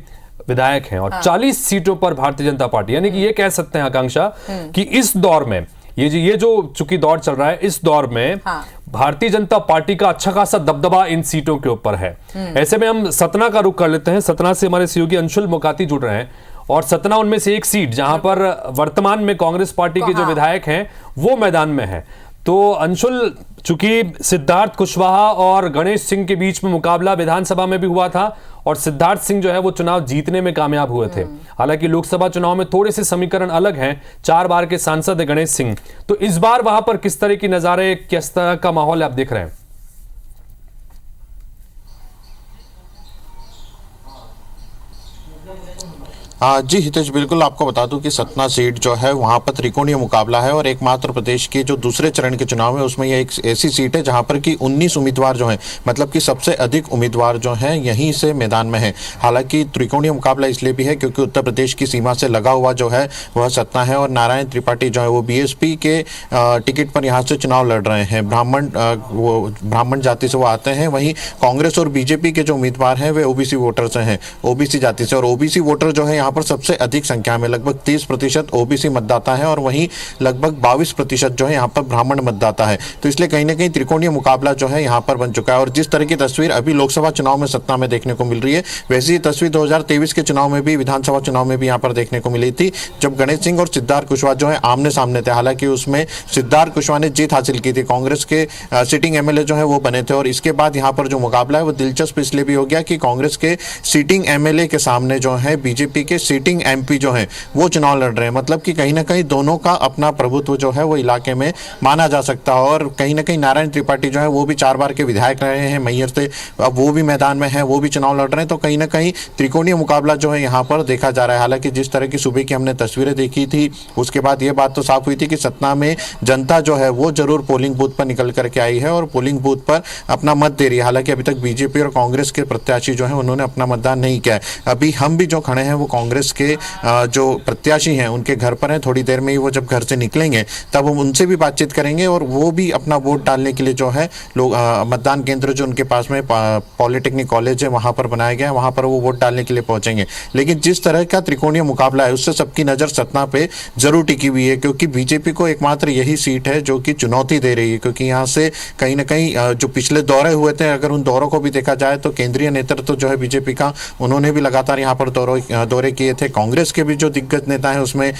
विधायक हैं, और 40 सीटों पर भारतीय जनता पार्टी। यानी कि ये कह सकते हैं आकांक्षा कि इस दौर में ये जो चूंकि दौर चल रहा है, इस दौर में भारतीय जनता पार्टी का अच्छा खासा दबदबा इन सीटों के ऊपर है। ऐसे में हम सतना का रुख कर लेते हैं। सतना से हमारे सहयोगी अंशुल मोकाती जुड़ रहे हैं, और सतना उनमें से एक सीट जहां पर वर्तमान में कांग्रेस पार्टी के जो विधायक हैं वो मैदान में है। तो अंशुल, चूंकि सिद्धार्थ कुशवाहा और गणेश सिंह के बीच में मुकाबला विधानसभा में भी हुआ था, और सिद्धार्थ सिंह जो है वो चुनाव जीतने में कामयाब हुए थे। हालांकि लोकसभा चुनाव में थोड़े से समीकरण अलग हैं, 4 बार के सांसद है गणेश सिंह। तो इस बार वहां पर किस तरह की नजारे, किस तरह का माहौल आप देख रहे हैं? जी हितेश, बिल्कुल आपको बता दूं कि सतना सीट जो है वहां पर त्रिकोणीय मुकाबला है, और एकमात्र प्रदेश के जो दूसरे चरण के चुनाव है उसमें यह एक ऐसी सीट है जहां पर कि 19 उम्मीदवार जो हैं, मतलब कि सबसे अधिक उम्मीदवार जो हैं यहीं से मैदान में हैं। हालांकि त्रिकोणीय मुकाबला इसलिए भी है क्योंकि उत्तर प्रदेश की सीमा से लगा हुआ जो है वह सतना है, और नारायण त्रिपाठी जो है वो BSP के टिकट पर यहाँ से चुनाव लड़ रहे हैं। ब्राह्मण जाति से वो आते हैं। वहीं कांग्रेस और BJP के जो उम्मीदवार हैं वे OBC वोटर से हैं, OBC जाति से, और OBC वोटर जो है पर सबसे अधिक संख्या में लगभग 30% OBC मतदाता है, और वहीं लगभग 22% जो है यहाँ पर ब्राह्मण मतदाता है। तो इसलिए कहीं ना कहीं त्रिकोणीय मुकाबला जो है यहाँ पर बन चुका है। और जिस तरह की तस्वीर अभी लोकसभा चुनाव में सतना में देखने को मिल रही है, वैसी ही तस्वीर 2023 के चुनाव में भी, विधानसभा चुनाव में भी यहाँ पर देखने को मिली थी, जब गणेश सिंह और सिद्धार्थ कुशवाहा जो है आमने सामने थे। हालांकि उसमें सिद्धार्थ कुशवाहा ने जीत हासिल की थी, कांग्रेस के सिटिंग MLA जो है वो बने थे। और इसके बाद यहाँ पर जो मुकाबला है वो दिलचस्प इसलिए भी हो गया कि कांग्रेस के सिटिंग MLA के सामने जो है BJP के सिटिंग MP जो है वो चुनाव लड़ रहे हैं। मतलब कि कहीं ना कहीं दोनों का अपना प्रभुत्व जो है वो इलाके में माना जा सकता है। और कहीं ना कहीं नारायण त्रिपाठी जो है वो भी 4 बार के विधायक रहे हैं मैहर से, अब वो भी मैदान में है, वो भी चुनाव लड़ रहे हैं। तो कहीं ना कहीं त्रिकोणीय मुकाबला जो है यहाँ पर देखा जा रहा है। हालांकि जिस तरह की सुबह की हमने तस्वीरें देखी थी उसके बाद ये बात तो साफ हुई थी कि सतना में जनता जो है वो जरूर पोलिंग बूथ पर निकल करके आई है और पोलिंग बूथ पर अपना मत दे रही है। हालांकि अभी तक BJP और कांग्रेस के प्रत्याशी जो है उन्होंने अपना मतदान नहीं किया है। अभी हम भी जो खड़े हैं वो कांग्रेस कांग्रेस के जो प्रत्याशी हैं उनके घर पर हैं। थोड़ी देर में ही वो जब घर से निकलेंगे तब हम उनसे भी बातचीत करेंगे और वो भी अपना वोट डालने के लिए जो है लोग मतदान केंद्र जो उनके पास में पॉलिटेक्निक कॉलेज है वहां पर बनाया गया है, वहां पर वो वोट डालने के लिए पहुंचेंगे। लेकिन जिस तरह का त्रिकोणीय मुकाबला है उससे सबकी नजर सतना पे जरूर टिकी हुई है, क्योंकि बीजेपी को एकमात्र यही सीट है जो कि चुनौती दे रही है। क्योंकि यहाँ से कहीं ना कहीं जो पिछले दौरे हुए थे, अगर उन दौरों को भी देखा जाए तो केंद्रीय नेतृत्व जो है बीजेपी का, उन्होंने भी लगातार यहाँ पर दौरे किए थे। कांग्रेस के भी जो दिग्गज नेता हैं उसमें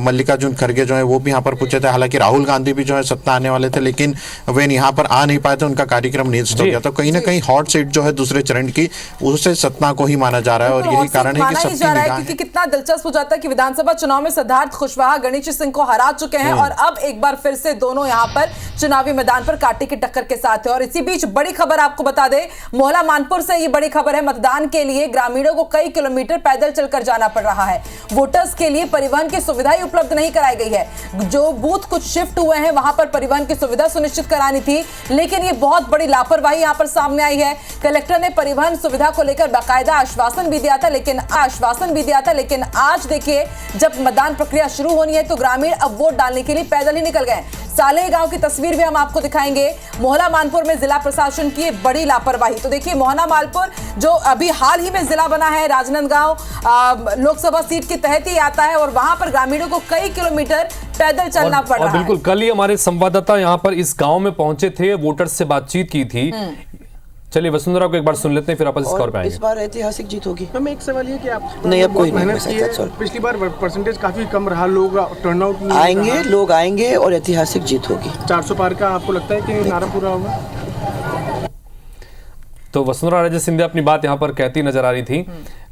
मल्लिकार्जुन खड़गे जो है वो भी यहाँ पर पूछे थे। हालांकि राहुल गांधी भी जो है सत्ता आने वाले थे, लेकिन वे यहाँ पर आ नहीं पाए थे, उनका कार्यक्रम निरस्त हो गया। तो कहीं ना कहीं हॉट सीट जो है दूसरे चरण की, उसे सतना को ही माना जा रहा है और यही कारण है कि सबकी निगाह है। क्योंकि कितना दिलचस्प हो जाता है कि विधानसभा चुनाव में सिद्धार्थ कुशवाहा गणेश सिंह को हरा चुके हैं और अब एक बार फिर से दोनों यहाँ पर चुनावी मैदान पर कांटे की टक्कर के साथ है। और इसी बीच बड़ी खबर आपको बता दें, मोहला मानपुर से ये बड़ी खबर है, मतदान के लिए ग्रामीणों को कई किलोमीटर पैदल चलकर जाना पड़ रहा है। वोटर्स के लिए परिवहन की सुविधा ही उपलब्ध नहीं कराई गई है। जो बूथ कुछ शिफ्ट हुए हैं वहां पर परिवहन की सुविधा सुनिश्चित करानी थी, लेकिन ये बहुत बड़ी लापरवाही यहां पर सामने आई है। कलेक्टर ने परिवहन सुविधा को लेकर बाकायदा आश्वासन भी दिया था, लेकिन आज देखिए जब मतदान प्रक्रिया शुरू होनी है तो ग्रामीण अब वोट डालने के लिए पैदल ही निकल गए। सालेह गांव की तस्वीर भी हम आपको दिखाएंगे। मोहला मानपुर में जिला प्रशासन की बड़ी लापरवाही। तो देखिए मोहला मानपुर जो अभी हाल ही में जिला बना है, राजनांदगांव लोकसभा सीट के तहत ही आता है और वहां पर ग्रामीणों को कई किलोमीटर पैदल चलना पड़ रहा है। बिल्कुल, कल ही हमारे संवाददाता यहाँ पर इस गाँव में पहुंचे थे, वोटर्स से बातचीत की थी। चलिए वसुंधरा को एक बार सुन लेते हैं, फिर आप इस स्कोर पे आएंगे। इस बार ऐतिहासिक जीत होगी। मैम एक सवाल ये कि आप नहीं, अब कोई मेहनत की है, पिछली बार परसेंटेज काफी कम रहा, लोग टर्नआउट आएंगे, लोग आएंगे और ऐतिहासिक जीत होगी। 400 पार का आपको लगता है कि नारा पूरा होगा? तो वसुंधरा राजे सिंधिया अपनी बात यहाँ पर कहती नजर आ रही थी।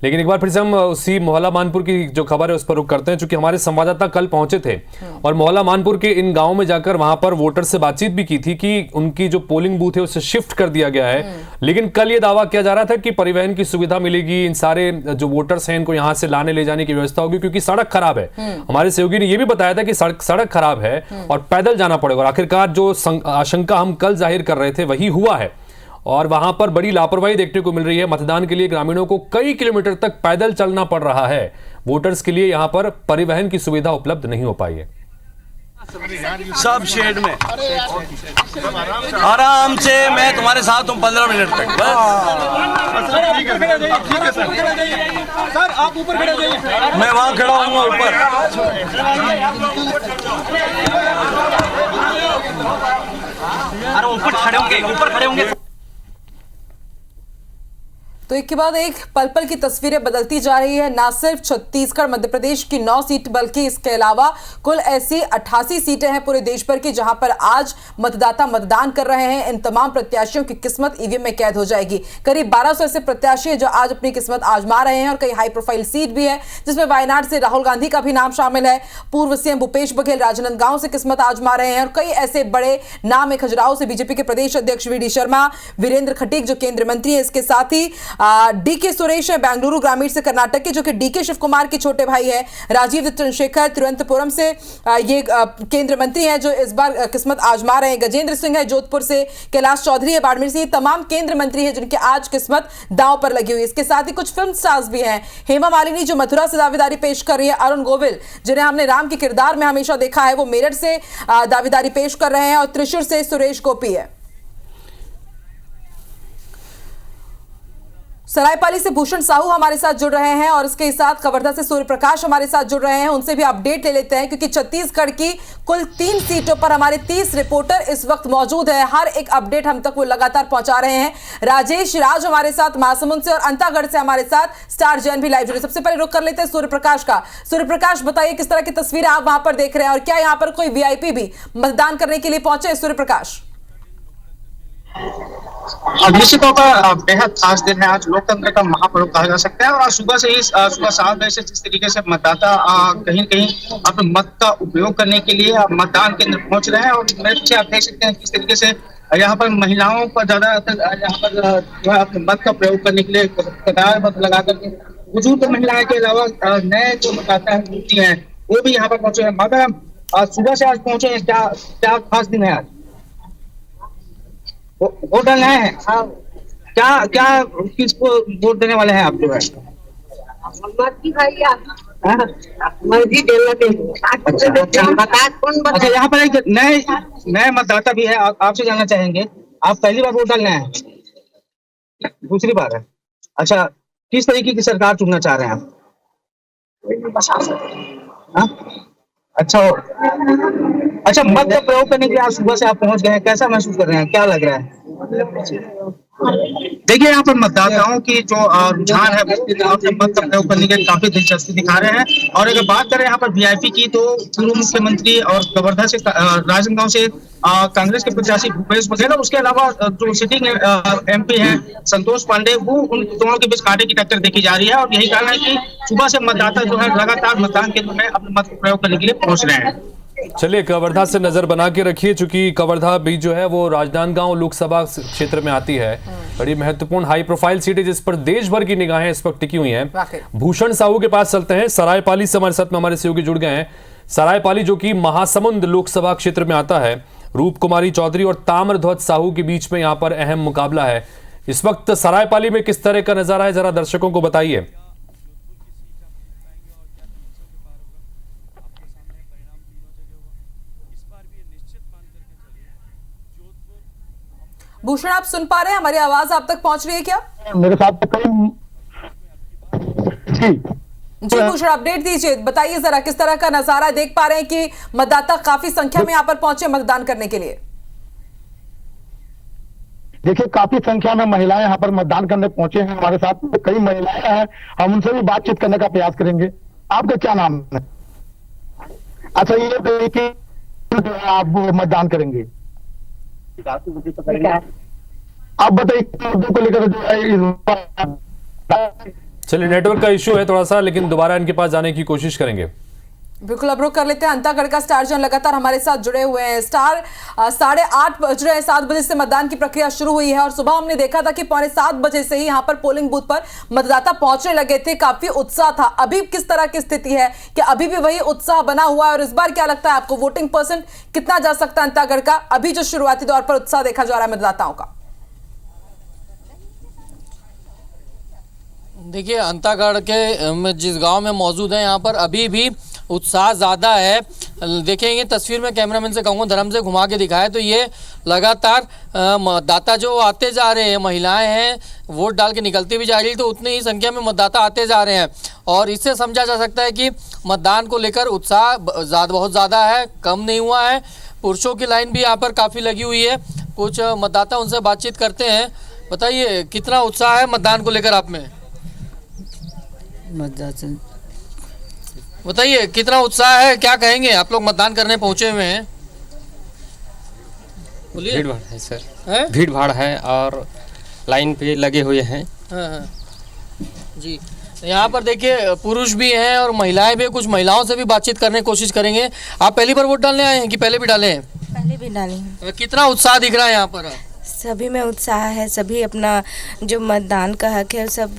लेकिन एक बार फिर से हम उसी मोहला मानपुर की जो खबर है उस पर रुक करते हैं, क्योंकि हमारे संवाददाता कल पहुंचे थे और मोहला मानपुर के इन गांवों में जाकर वहां पर वोटर से बातचीत भी की थी कि उनकी जो पोलिंग बूथ है उसे शिफ्ट कर दिया गया है। लेकिन कल ये दावा किया जा रहा था कि परिवहन की सुविधा मिलेगी, इन सारे जो वोटर्स हैं इनको यहाँ से लाने ले जाने की व्यवस्था होगी, क्योंकि सड़क खराब है। हमारे सहयोगी ने यह भी बताया था कि सड़क खराब है और पैदल जाना पड़ेगा। और आखिरकार जो आशंका हम कल जाहिर कर रहे थे वही हुआ है और वहां पर बड़ी लापरवाही देखने को मिल रही है। मतदान के लिए ग्रामीणों को कई किलोमीटर तक पैदल चलना पड़ रहा है। वोटर्स के लिए यहां पर परिवहन की सुविधा उपलब्ध नहीं हो पाई है। सब शेड में आराम से मैं तुम्हारे साथ हूँ 15 मिनट तक बस। ठीक है सर, आप ऊपर खड़े जाइए, मैं वहाँ खड़ा हूँ ऊपर। अरे ऊपर खड़े होंगे। तो एक के बाद एक पल पल की तस्वीरें बदलती जा रही है। ना सिर्फ छत्तीसगढ़ मध्य प्रदेश की 9 सीट बल्कि इसके अलावा कुल ऐसी 88 सीटें हैं पूरे देश भर की जहां पर आज मतदाता मतदान कर रहे हैं। इन तमाम प्रत्याशियों की किस्मत ईवीएम में कैद हो जाएगी। करीब 1200 ऐसे प्रत्याशी हैं जो आज अपनी किस्मत आजमा रहे हैं और कई हाई प्रोफाइल सीट भी है, जिसमें वायनाड से राहुल गांधी का भी नाम शामिल है। पूर्व सीएम भूपेश बघेल राजनांदगांव से किस्मत आजमा रहे हैं और कई ऐसे बड़े नाम है। खजुराहो से बीजेपी के प्रदेश अध्यक्ष वी डी शर्मा, वीरेंद्र खटीक जो केंद्रीय मंत्री है, इसके साथ ही डीके सुरेश है बेंगलुरु ग्रामीण से कर्नाटक के, जो कि डीके शिव कुमार के छोटे भाई है। राजीव चंद्रशेखर तिरुवनंतपुरम से ये केंद्रीय मंत्री हैं जो इस बार किस्मत आजमा रहे हैं। गजेंद्र सिंह है जोधपुर से, कैलाश चौधरी है बाड़मेर से। ये तमाम केंद्रीय मंत्री हैं जिनकी आज किस्मत दांव पर लगी हुई है। इसके साथ ही कुछ फिल्म स्टार्स भी हैं। हेमा मालिनी जो मथुरा से दावेदारी पेश कर रही है, अरुण गोविल जिन्हें हमने राम के किरदार में हमेशा देखा है वो मेरठ से दावेदारी पेश कर रहे हैं और त्रिशूर से सुरेश गोपी है। सरायपाली से भूषण साहू हमारे साथ जुड़ रहे हैं और इसके साथ कवर्धा से सूर्य प्रकाश हमारे साथ जुड़ रहे हैं। उनसे भी अपडेट ले लेते हैं क्योंकि छत्तीसगढ़ की कुल 3 सीटों पर हमारे 30 रिपोर्टर इस वक्त मौजूद हैं। हर एक अपडेट हम तक वो लगातार पहुंचा रहे हैं। राजेश राज हमारे साथ महासमुंद से और अंतागढ़ से हमारे साथ स्टार जैन भी लाइव जुड़े। सबसे पहले रुक कर लेते हैं सूर्य प्रकाश का। सूर्य प्रकाश बताइए किस तरह की तस्वीरें आप वहां पर देख रहे हैं और क्या यहाँ पर कोई वीआईपी भी मतदान करने के लिए पहुंचे? सूर्य प्रकाश। निश्चित तौर पर बेहद खास दिन है। आज लोकतंत्र का महापर्व कहा जा सकता है और आज सुबह से ही सुबह 7 बजे से जिस तरीके से मतदाता कहीं न कहीं अपने मत का उपयोग करने के लिए मतदान केंद्र पहुंच रहे हैं और मेरे पीछे आप देख सकते हैं किस तरीके से यहाँ पर महिलाओं पर ज्यादा यहाँ पर जो है अपने मत का प्रयोग करने के लिए कतार मत लगा करके बुजुर्ग महिलाएं के अलावा नए जो मतदाता हैं वो भी यहाँ पर पहुंचे हैं। मगर सुबह से आज पहुंचे हैं, क्या खास दिन है आज? वोट डालना है? क्या किसको वोट देने वाले हैं आप जो है? अच्छा, यहाँ पर एक नए मतदाता भी है, आपसे जानना चाहेंगे, आप पहली बार वोट डालने आए? दूसरी बार है। अच्छा, किस तरीके की सरकार चुनना चाह रहे हैं आप? हाँ? अच्छा, मत का प्रयोग करने के लिए आज सुबह से आप पहुंच गए हैं, कैसा महसूस कर रहे हैं, क्या लग रहा है? देखिए, यहाँ पर मतदाताओं की जो रुझान है वो अपने मत का प्रयोग करने के काफी दिलचस्पी दिखा रहे हैं। और अगर बात करें यहाँ पर वीआईपी की, तो पूर्व मुख्यमंत्री और कवर्धा से राजनांदगांव से कांग्रेस के प्रत्याशी भूपेश बघेल, उसके अलावा जो सिटिंग एमपी हैं संतोष पांडे, वो उन दोनों के बीच कांटे की टक्कर देखी जा रही है। और यही कारण है कि सुबह से मतदाता जो है लगातार मतदान केंद्र में अपने मत का प्रयोग करने के लिए पहुंच रहे हैं। चलिए, कवर्धा से नजर बना के रखिए, चूंकि कवर्धा भी जो है वो राजनांदगांव लोकसभा क्षेत्र में आती है। बड़ी महत्वपूर्ण हाई प्रोफाइल सीट है जिस पर देश भर की निगाहें इस वक्त टिकी हुई हैं। भूषण साहू के पास चलते हैं, सरायपाली से हमारे साथ में हमारे सहयोगी जुड़ गए हैं। सरायपाली जो कि महासमुंद लोकसभा क्षेत्र में आता है, रूप कुमारी चौधरी और ताम्रध्वज साहू के बीच में यहाँ पर अहम मुकाबला है। इस वक्त सरायपाली में किस तरह का नजारा है, जरा दर्शकों को बताइए। भूषण, आप सुन पा रहे हैं, हमारी आवाज आप तक पहुंच रही है क्या? मेरे साथ तो कई जी भूषण, अपडेट दीजिए, बताइए जरा किस तरह का नजारा देख पा रहे हैं कि मतदाता काफी संख्या में यहाँ पर पहुंचे मतदान करने के लिए। देखिए, काफी संख्या में महिलाएं यहाँ पर मतदान करने पहुंचे हैं। हमारे साथ कई महिलाएं हैं, हम उनसे भी बातचीत करने का प्रयास करेंगे। आपका क्या नाम है? अच्छा, ये बताइए कि आप मतदान करेंगे, आप बताइए मुद्दों को लेकर जो है। चलिए, नेटवर्क का इश्यू है थोड़ा सा, लेकिन दोबारा इनके पास जाने की कोशिश करेंगे। बिल्कुल, अब रुक कर लेते हैं। अंतागढ़ का स्टार जन लगातार हमारे साथ जुड़े हुए हैं। स्टार, 8:30 बज रहे हैं, 7 बजे से मतदान की प्रक्रिया शुरू हुई है और सुबह हमने देखा था कि 7:15 बजे से ही यहाँ पर पोलिंग बूथ पर मतदाता पहुंचने लगे थे, काफी उत्साह था। अभी किस तरह की स्थिति है, कि अभी भी वही उत्साह बना हुआ है? और इस बार क्या लगता है आपको, वोटिंग परसेंट कितना जा सकता है अंतागढ़ का? अभी जो शुरुआती दौर पर उत्साह देखा जा रहा है मतदाताओं का। देखिए, अंतागढ़ के जिस गांव में मौजूद है, यहाँ पर अभी भी उत्साह ज़्यादा है। देखेंगे तस्वीर में, कैमरामैन से कहूँगा धर्म से घुमा के दिखाए, तो ये लगातार मतदाता जो आते जा रहे हैं, महिलाएं हैं वोट डाल के निकलती भी जा रही है, तो उतनी ही संख्या में मतदाता आते जा रहे हैं। और इससे समझा जा सकता है कि मतदान को लेकर उत्साह बहुत ज़्यादा है, कम नहीं हुआ है। पुरुषों की लाइन भी यहाँ पर काफ़ी लगी हुई है। कुछ मतदाता, उनसे बातचीत करते हैं। बताइए, कितना उत्साह है मतदान को लेकर आप में? बताइए, कितना उत्साह है, क्या कहेंगे? आप लोग मतदान करने पहुंचे हुए हैं। भीड़ भाड़ है सर, भीड़ भाड़ है और लाइन पे लगे हुए हैं। हाँ जी, यहाँ पर देखिए पुरुष भी हैं और महिलाएं भी। कुछ महिलाओं से भी बातचीत करने की कोशिश करेंगे। आप पहली बार वोट डालने आए हैं कि पहले भी डाले हैं? पहले भी डाले हैं। कितना उत्साह दिख रहा है यहाँ पर? सभी में उत्साह है, सभी अपना जो मतदान का हक है सब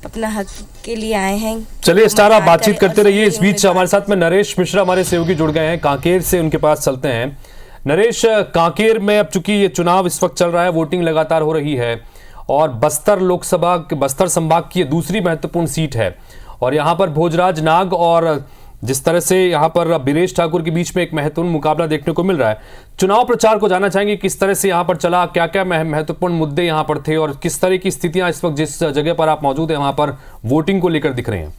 अपना हक के लिए आए हैं। चलिए स्टार, आप बातचीत करते रहिए। इस बीच हमारे साथ में नरेश मिश्रा हमारे सहयोगी जुड़ गए हैं कांकेर से, उनके पास चलते हैं। नरेश, कांकेर में अब चूंकि ये चुनाव इस वक्त चल रहा है, वोटिंग लगातार हो रही है और बस्तर संभाग की ये दूसरी महत्वपूर्ण सीट है और यहाँ पर भोजराज नाग और जिस तरह से यहाँ पर बीरेश ठाकुर के बीच में एक महत्वपूर्ण मुकाबला देखने को मिल रहा है। चुनाव प्रचार को जानना चाहेंगे, किस तरह से यहाँ पर चला, क्या क्या महत्वपूर्ण मुद्दे यहाँ पर थे और किस तरह की स्थितियाँ इस वक्त जिस जगह पर आप मौजूद हैं वहाँ पर वोटिंग को लेकर दिख रहे हैं?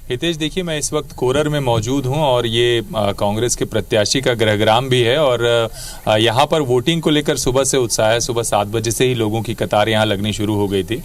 हितेश, देखिए मैं इस वक्त कोरर में मौजूद हूं और ये कांग्रेस के प्रत्याशी का गृहग्राम भी है और यहाँ पर वोटिंग को लेकर सुबह से उत्साह है। सुबह 7 बजे से ही लोगों की कतार यहाँ लगनी शुरू हो गई थी।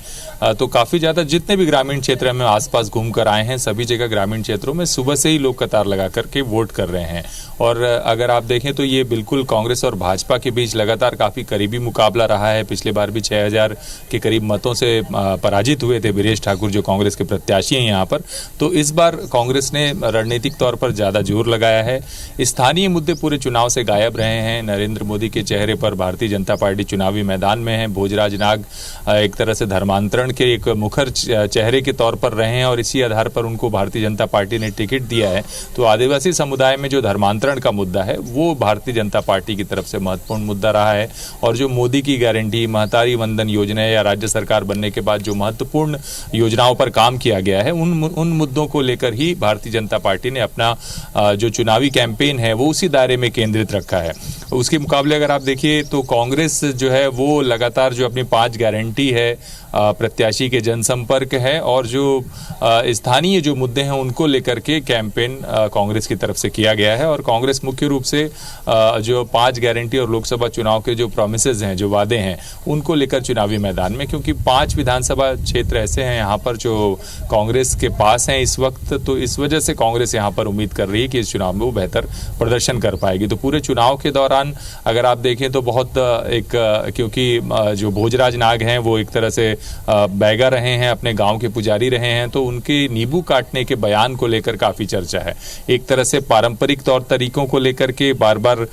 तो काफ़ी ज़्यादा जितने भी ग्रामीण क्षेत्र में आसपास घूम कर आए हैं, सभी जगह ग्रामीण क्षेत्रों में सुबह से ही लोग कतार लगा करके वोट कर रहे हैं। और अगर आप देखें तो ये बिल्कुल कांग्रेस और भाजपा के बीच लगातार काफ़ी करीबी मुकाबला रहा है। पिछले बार भी 6000 के करीब मतों से पराजित हुए थे बीरेश ठाकुर, जो कांग्रेस के प्रत्याशी हैं यहाँ पर। तो इस बार कांग्रेस ने रणनीतिक तौर पर ज़्यादा जोर लगाया है। स्थानीय मुद्दे पूरे चुनाव से गायब रहे हैं। नरेंद्र मोदी के चेहरे पर भारतीय जनता पार्टी चुनावी मैदान में है। भोजराज नाग एक तरह से धर्मांतरण के एक मुखर चेहरे के तौर पर रहे हैं और इसी आधार पर उनको भारतीय जनता पार्टी ने टिकट दिया है। तो आदिवासी समुदाय में जो धर्मांतरण का मुद्दा है वो भारतीय जनता पार्टी की तरफ से महत्वपूर्ण मुद्दा रहा है। और जो मोदी की गारंटी, महतारी वंदन योजना या राज्य सरकार बनने के बाद जो महत्वपूर्ण योजनाओं पर काम किया गया है, उन मुद्दों को लेकर ही भारतीय जनता पार्टी ने अपना जो चुनावी कैंपेन है वो उसी दायरे में केंद्रित रखा है। उसके मुकाबले अगर आप देखिए तो कांग्रेस जो है वो लगातार जो अपनी 5 गारंटी है, प्रत्याशी के जनसंपर्क है और जो स्थानीय जो मुद्दे हैं उनको लेकर के कैंपेन कांग्रेस की तरफ से किया गया है। और कांग्रेस मुख्य रूप से जो 5 गारंटी और लोकसभा चुनाव के जो प्रॉमिसेस हैं, जो वादे हैं, उनको लेकर चुनावी मैदान में, क्योंकि 5 विधानसभा क्षेत्र ऐसे हैं यहाँ पर जो कांग्रेस के पास हैं इस वक्त, तो इस वजह से कांग्रेस यहाँ पर उम्मीद कर रही है कि इस चुनाव में वो बेहतर प्रदर्शन कर पाएगी। तो पूरे चुनाव के दौरान अगर आप देखें तो बहुत क्योंकि जो भोजराज नाग हैं वो एक तरह से बैगा रहे हैं, अपने गांव के पुजारी रहे हैं, तो उनके नींबू काटने के बयान को लेकर काफी चर्चा है। एक तरह से पारंपरिक तौर तरीकों को लेकर के बार बार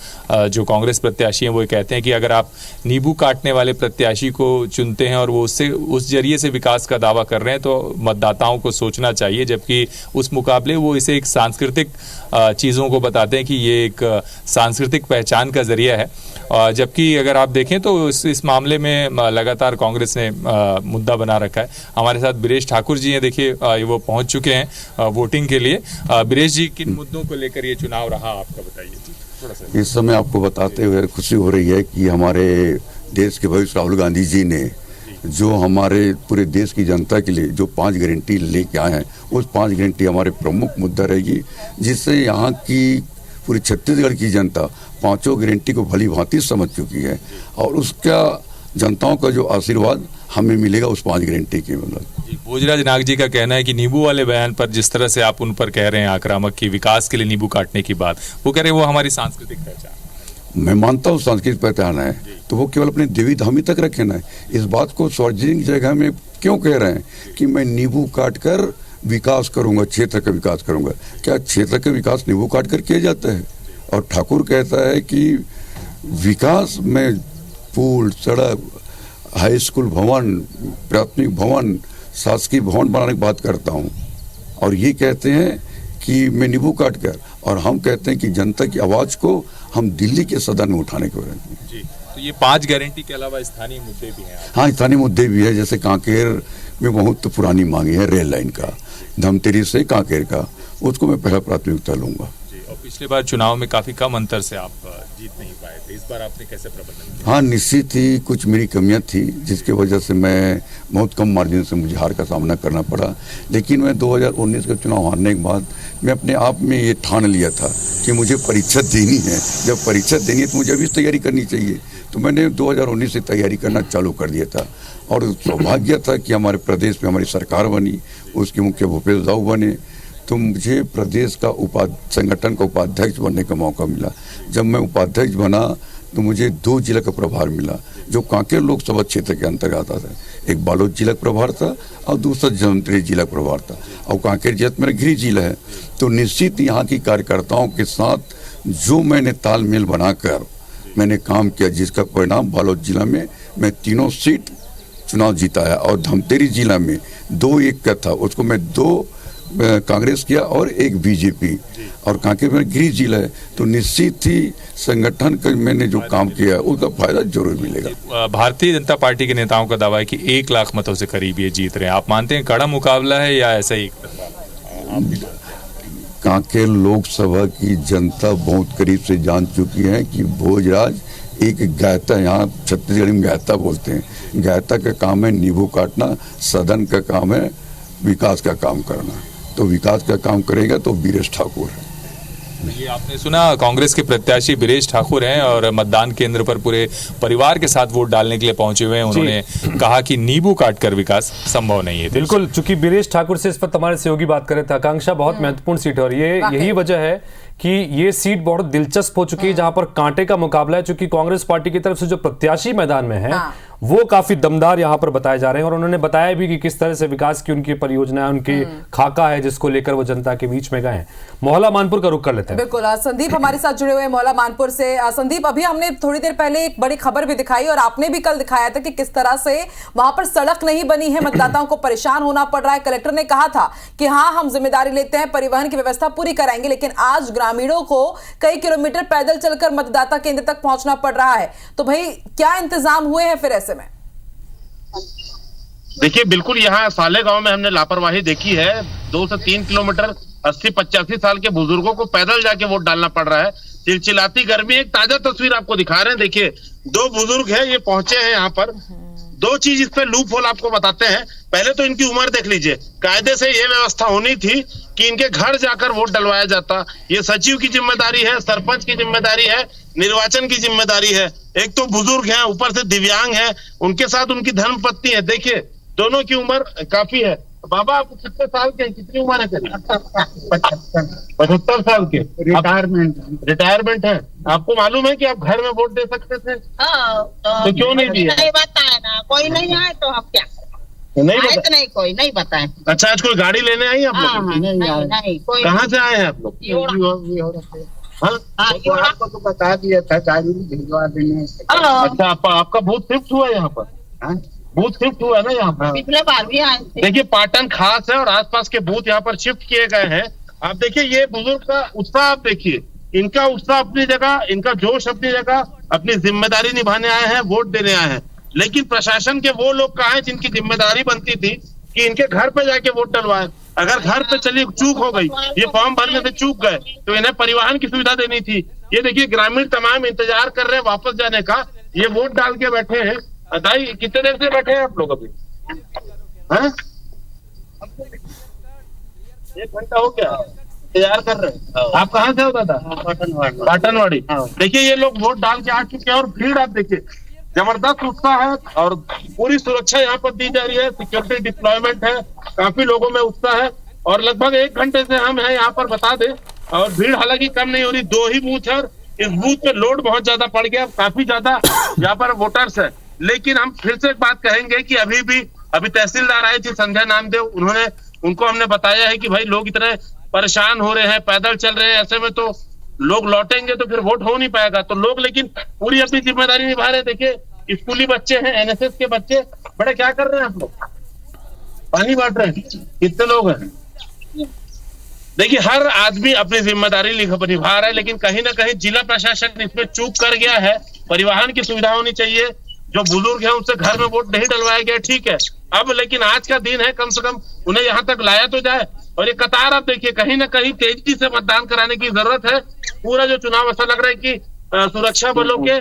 जो कांग्रेस प्रत्याशी हैं वो कहते हैं कि अगर आप नींबू काटने वाले प्रत्याशी को चुनते हैं और वो उससे उस जरिए से विकास का दावा कर रहे हैं तो मतदाताओं को सोचना चाहिए, जबकि उस मुकाबले वो इसे एक सांस्कृतिक चीज़ों को बताते हैं कि ये एक सांस्कृतिक पहचान का जरिया है। जबकि अगर आप देखें तो इस मामले में लगातार कांग्रेस ने मुद्दा बना रखा है। हमारे साथ बीरेश ठाकुर जी हैं, देखिए वो पहुंच चुके हैं वोटिंग के लिए। बीरेश जी, किन मुद्दों को लेकर ये चुनाव रहा आपका, बताइए थोड़ा सा। इस समय आपको बताते हुए खुशी हो रही है कि हमारे देश के भविष्य राहुल गांधी जी ने जो हमारे पूरे देश की जनता के लिए जो 5 गारंटी लेके आए हैं, उस 5 गारंटी हमारे प्रमुख मुद्दा रहेगी, जिससे यहाँ की पूरी छत्तीसगढ़ की जनता 5 गारंटी को भली भांति समझ चुकी है और उसका जनताओं का जो आशीर्वाद हमें मिलेगा उस 5 गारंटी की। मतलब भोजराज नाग जी का कहना है कि नींबू वाले बयान पर जिस तरह से आप उन पर कह रहे हैं आक्रामक की विकास के लिए नींबू काटने की बात, वो कह रहे हैं वो हमारी सांस्कृतिक पहचान। मैं मानता हूँ सांस्कृतिक पहचान है, तो वो केवल अपने देवी धामी तक रखे ना। इस बात को सार्वजनिक जगह में क्यों कह रहे हैं कि मैं नींबू काट कर विकास करूंगा, क्षेत्र का विकास करूंगा? क्या क्षेत्र का विकास नींबू काट कर किया जाता है? और ठाकुर कहता है कि विकास में पुल, सड़क, हाई स्कूल भवन, प्राथमिक भवन, शासकीय भवन बनाने की बात करता हूँ, और ये कहते हैं कि मैं नींबू काट कर, और हम कहते हैं कि जनता की आवाज़ को हम दिल्ली के सदन में उठाने के बारे में। जी, तो ये 5 गारंटी के अलावा स्थानीय मुद्दे भी हैं। हाँ, स्थानीय मुद्दे भी है, जैसे कांकेर में बहुत पुरानी मांगी है रेल लाइन का, धमतरी से कांकेर का, उसको मैं पहला प्राथमिकता लूंगा। और पिछले बार चुनाव में काफी कम अंतर से आप जीत नहीं पाए थे, इस बार आपने कैसे प्रबंधन किया? हाँ, निश्चित ही कुछ मेरी कमियां थी जिसके वजह से मैं बहुत कम मार्जिन से मुझे हार का सामना करना पड़ा। लेकिन मैं 2019 का चुनाव हारने के बाद मैं अपने आप में ये ठान लिया था कि मुझे परीक्षा देनी है। जब परीक्षा देनी है तो मुझे अभी तैयारी करनी चाहिए, तो मैंने 2019 से तैयारी करना चालू कर दिया था। और सौभाग्य था कि हमारे प्रदेश में हमारी सरकार बनी, उसके मुख्य भूपेश दाऊ बने, तो मुझे प्रदेश का संगठन का उपाध्यक्ष बनने का मौका मिला। जब मैं उपाध्यक्ष बना तो मुझे 2 जिला का प्रभार मिला, जो कांकेर लोकसभा क्षेत्र के अंतर्गत आता था। एक बालोद जिला प्रभार था और दूसरा जमतरी जिला प्रभार था, और कांकेर जिला मेरा गृह जिला है। तो निश्चित यहाँ की कार्यकर्ताओं के साथ जो मैंने तालमेल बनाकर मैंने काम किया, जिसका परिणाम बालोद जिला में मैं 3 सीट चुनाव जीताया, और धमतरी जिला में 2-1 का था, उसको मैं 2 कांग्रेस किया और 1 बीजेपी, और कांकेर में गृह जिला है, तो निश्चित ही संगठन का मैंने जो काम किया उसका फायदा जरूर मिलेगा। भारतीय जनता पार्टी के नेताओं का दावा है कि 1 लाख मतों से करीब ये जीत रहे हैं। आप मानते हैं कड़ा मुकाबला है या ऐसा ही? कांकेर लोकसभा की जनता बहुत करीब से जान चुकी है कि भोजराज एक गायता, यहाँ छत्तीसगढ़ में गायता बोलते हैं, गायता का काम है नींबू काटना, सदन का काम है विकास का काम करना। तो विकास का काम करेगा तो बीरेश ठाकुर है। ये आपने सुना, कांग्रेस के प्रत्याशी बीरेश ठाकुर हैं और मतदान केंद्र पर पूरे परिवार के साथ वोट डालने के लिए पहुंचे हुए हैं। उन्होंने कहा कि नींबू काटकर विकास संभव नहीं है। बिल्कुल, चूंकि बीरेश ठाकुर से इस पर हमारे सहयोगी बात कर रहे थे। आकांक्षा, बहुत महत्वपूर्ण सीट है और ये यही वजह है कि ये सीट बहुत दिलचस्प हो चुकी है, जहां पर कांटे का मुकाबला है। चूंकि कांग्रेस पार्टी की तरफ से जो प्रत्याशी मैदान में है वो काफी दमदार यहाँ पर बताए जा रहे हैं। और उन्होंने बताया भी कि किस तरह से विकास की उनकी परियोजना, उनके खाका है जिसको लेकर वो जनता के बीच में गए हैं। मोहल्ला मानपुर का रुख कर लेते हैं। बिल्कुल, संदीप हमारे साथ जुड़े हुए हैं मोहल्ला मानपुर से। संदीप, अभी हमने थोड़ी देर पहले एक बड़ी खबर भी दिखाई और आपने भी कल दिखाया था कि किस तरह से वहां पर सड़क नहीं बनी है, मतदाताओं को परेशान होना पड़ रहा है। कलेक्टर ने कहा था कि हाँ, हम जिम्मेदारी लेते हैं, परिवहन की व्यवस्था पूरी कराएंगे, लेकिन आज ग्रामीणों को कई किलोमीटर पैदल चलकर मतदाता केंद्र तक पहुंचना पड़ रहा है। तो भाई क्या इंतजाम हुए हैं फिर ऐसे में? देखिए, बिल्कुल यहाँ साले गांव में हमने लापरवाही देखी है। 2 से 3 किलोमीटर 80-85 साल के बुजुर्गों को पैदल जाके वोट डालना पड़ रहा है। चिलचिलाती गर्मी। एक ताजा तस्वीर आपको दिखा रहे हैं। देखिए, 2 बुजुर्ग हैं, ये पहुंचे हैं यहाँ पर। 2 चीज इस पे लूप होल आपको बताते हैं। पहले तो इनकी उम्र देख लीजिए। कायदे से ये व्यवस्था होनी थी कि इनके घर जाकर वोट डलवाया जाता। ये सचिव की जिम्मेदारी है, सरपंच की जिम्मेदारी है, निर्वाचन की जिम्मेदारी है। एक तो बुजुर्ग हैं, ऊपर से दिव्यांग हैं, उनके साथ उनकी धर्मपत्नी है। देखिए, दोनों की उम्र काफी है। बाबा, आप कितने साल के हैं? कितनी उम्र है? 75 साल के। रिटायरमेंट है। आपको मालूम है कि आप घर में वोट दे सकते थे? तो क्यों नहीं दिया? नहीं बताए ना, कोई नहीं आए तो हम क्या नहीं आए? तो नहीं, कोई नहीं बताए। अच्छा, आज कोई गाड़ी लेने आई आप लोग? नहीं, कोई कहाँ से आए हैं आप लोग? आपको तो बता दिया था, गाड़ी भिजवा देने। अच्छा, आपका बूथ शिफ्ट हुआ यहाँ पर? बूथ शिफ्ट हुआ ना यहाँ पर? पिछले बार भी आए थे। देखिए, पाटन खास है और आसपास के बूथ यहाँ पर शिफ्ट किए गए हैं। आप देखिए, ये बुजुर्ग का उत्साह आप देखिए। इनका उत्साह अपनी जगह, इनका जोश अपनी जगह, अपनी जिम्मेदारी निभाने आए हैं, वोट देने आए हैं। लेकिन प्रशासन के वो लोग कहाँ हैं जिनकी जिम्मेदारी बनती थी कि इनके घर पे जाके वोट डलवाए। अगर घर पे चली चूक हो गई, ये फॉर्म भरने से चूक गए, तो इन्हें परिवहन की सुविधा देनी थी। ये देखिए, ग्रामीण तमाम इंतजार कर रहे हैं वापस जाने का। ये वोट डाल के बैठे हैं। दाई, कितने देर से बैठे हैं आप लोग अभी? हैं? 1 घंटा हो गया इंतजार कर रहे हैं। आप कहाँ से हो दादा? पाटनवाड़ी। देखिए, ये लोग वोट डाल के आ चुके हैं और भीड़ आप देखिए, जबरदस्त उत्साह है और पूरी सुरक्षा यहाँ पर दी जा रही है। सिक्योरिटी डिप्लॉयमेंट है, काफी लोगों में उत्साह है और लगभग 1 घंटे से हम हैं यहाँ पर, बता दें। और भीड़ हालांकि कम नहीं हो रही। 2 ही बूथ है और इस बूथ पे लोड बहुत ज्यादा पड़ गया, काफी ज्यादा यहाँ पर वोटर्स है। लेकिन हम फिर से एक बात कहेंगे कि अभी तहसीलदार आई थी संध्या नामदेव, उनको हमने बताया है कि भाई लोग इतने परेशान हो रहे हैं, पैदल चल रहे हैं, ऐसे में तो लोग लौटेंगे तो फिर वोट हो नहीं पाएगा। तो लोग लेकिन पूरी अपनी जिम्मेदारी निभा रहे हैं। देखिए, स्कूली बच्चे हैं, NSS के बच्चे। बड़े क्या कर रहे हैं आप लोग? पानी बांट रहे हैं। कितने लोग हैं? देखिए, हर आदमी अपनी जिम्मेदारी निभा रहा है, लेकिन कहीं ना कहीं जिला प्रशासन इसमें चूक कर गया है। परिवहन की सुविधा होनी चाहिए। जो बुजुर्ग है उनसे घर में वोट नहीं डलवाया गया, ठीक है। अब लेकिन आज का दिन है, कम से कम उन्हें यहाँ तक लाया तो जाए। और ये कतार आप देखिए, कहीं ना कहीं तेजी से मतदान कराने की जरूरत है। पूरा जो चुनाव ऐसा लग रहा है कि सुरक्षा बलों के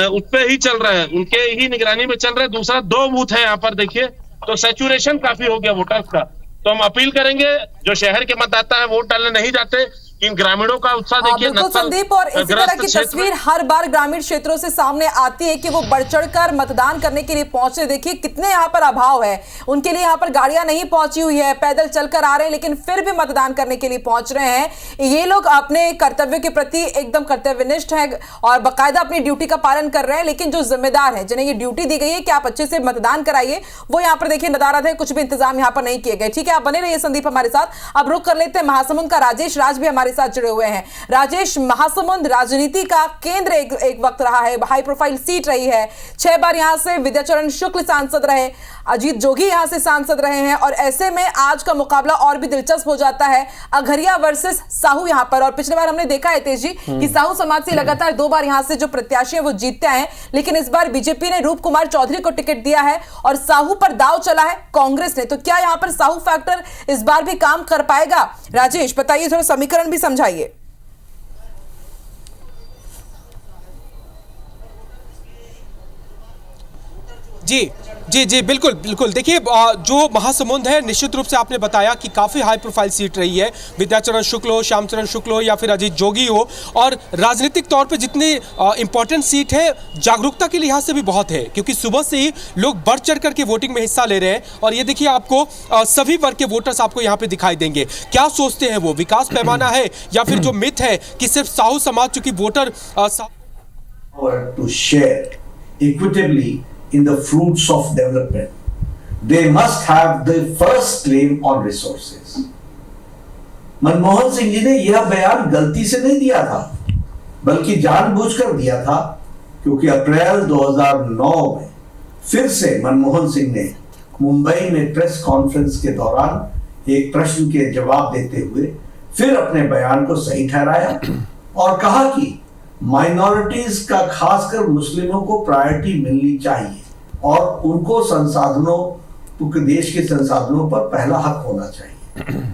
उस पे ही चल रहा है, उनके ही निगरानी में चल रहा है। दूसरा 2 बूथ है यहाँ पर देखिए, तो सैचुरेशन काफी हो गया वोटर्स का। तो हम अपील करेंगे, जो शहर के मतदाता है वोट डालने नहीं जाते, इन ग्रामीणों का उत्साह देखिए। बिल्कुल संदीप, और इसी तरह की तस्वीर हर बार ग्रामीण क्षेत्रों से सामने आती है कि वो बढ़ चढ़कर मतदान करने के लिए पहुंचे। देखिए कितने यहाँ पर अभाव है, उनके लिए यहाँ पर गाड़ियां नहीं पहुंची हुई है, पैदल चलकर आ रहे हैं, लेकिन फिर भी मतदान करने के लिए पहुंच रहे हैं। ये लोग अपने कर्तव्य के प्रति एकदम कर्तव्यनिष्ठ हैं और बाकायदा अपनी ड्यूटी का पालन कर रहे हैं। लेकिन जो जिम्मेदार है, जिन्हें ये ड्यूटी दी गई है कि आप अच्छे से मतदान कराइए, वो यहाँ पर देखिए नदारद है, कुछ भी इंतजाम यहाँ पर नहीं किए गए। ठीक है, आप बने रहिए संदीप हमारे साथ। अब रुक कर लेते हैं महासमुंद का। राजेश राज भी हमारे साथ जुड़े हुए हैं। राजेश, महासमुंद राजनीति का केंद्र एक वक्त रहा है, हाई प्रोफाइल सीट रही है। 6 बार यहां से विद्याचरण शुक्ल सांसद रहे, अजीत जोगी यहां से सांसद रहे हैं और ऐसे में आज का मुकाबला और भी दिलचस्प हो जाता है। अघरिया वर्सेस साहू यहां पर। और पिछले बार हमने देखा है तेज जी कि साहू समाज से लगातार 2 बार यहां से जो प्रत्याशी है वो जीतते हैं, लेकिन इस बार बीजेपी ने रूप कुमार चौधरी को टिकट दिया है और साहू पर दाव चला है कांग्रेस ने। तो क्या यहां पर साहू फैक्टर इस बार भी काम कर पाएगा? राजेश बताइए, थोड़ा समीकरण भी समझाइए। जी बिल्कुल बिल्कुल। देखिए, जो महासमुंद है, निश्चित रूप से आपने बताया कि काफ़ी हाई प्रोफाइल सीट रही है। विद्याचरण शुक्ल हो, श्यामचरण शुक्ल हो या फिर अजीत जोगी हो, और राजनीतिक तौर पे जितनी इंपॉर्टेंट सीट है, जागरूकता के लिहाज से भी बहुत है, क्योंकि सुबह से ही लोग बढ़ चढ़ करके वोटिंग में हिस्सा ले रहे हैं। और ये देखिए, आपको सभी वर्ग के वोटर्स आपको यहाँ पे दिखाई देंगे। क्या सोचते हैं वो, विकास पैमाना है या फिर जो मिथ है कि सिर्फ साहू समाज चूंकि voter to share equitably in the fruits of development. They must have the first claim on resources. Manmohan Singh ji ने यह बयान गलती से नहीं दिया था, बल्कि जानबूझकर दिया था, क्योंकि अप्रैल 2009 में फिर से मनमोहन सिंह ने मुंबई में प्रेस कॉन्फ्रेंस के दौरान एक प्रश्न के जवाब देते हुए फिर अपने बयान को सही ठहराया और कहा कि माइनॉरिटीज का, खासकर मुस्लिमों को प्रायोरिटी मिलनी चाहिए और उनको संसाधनों, देश के संसाधनों पर पहला हक होना चाहिए।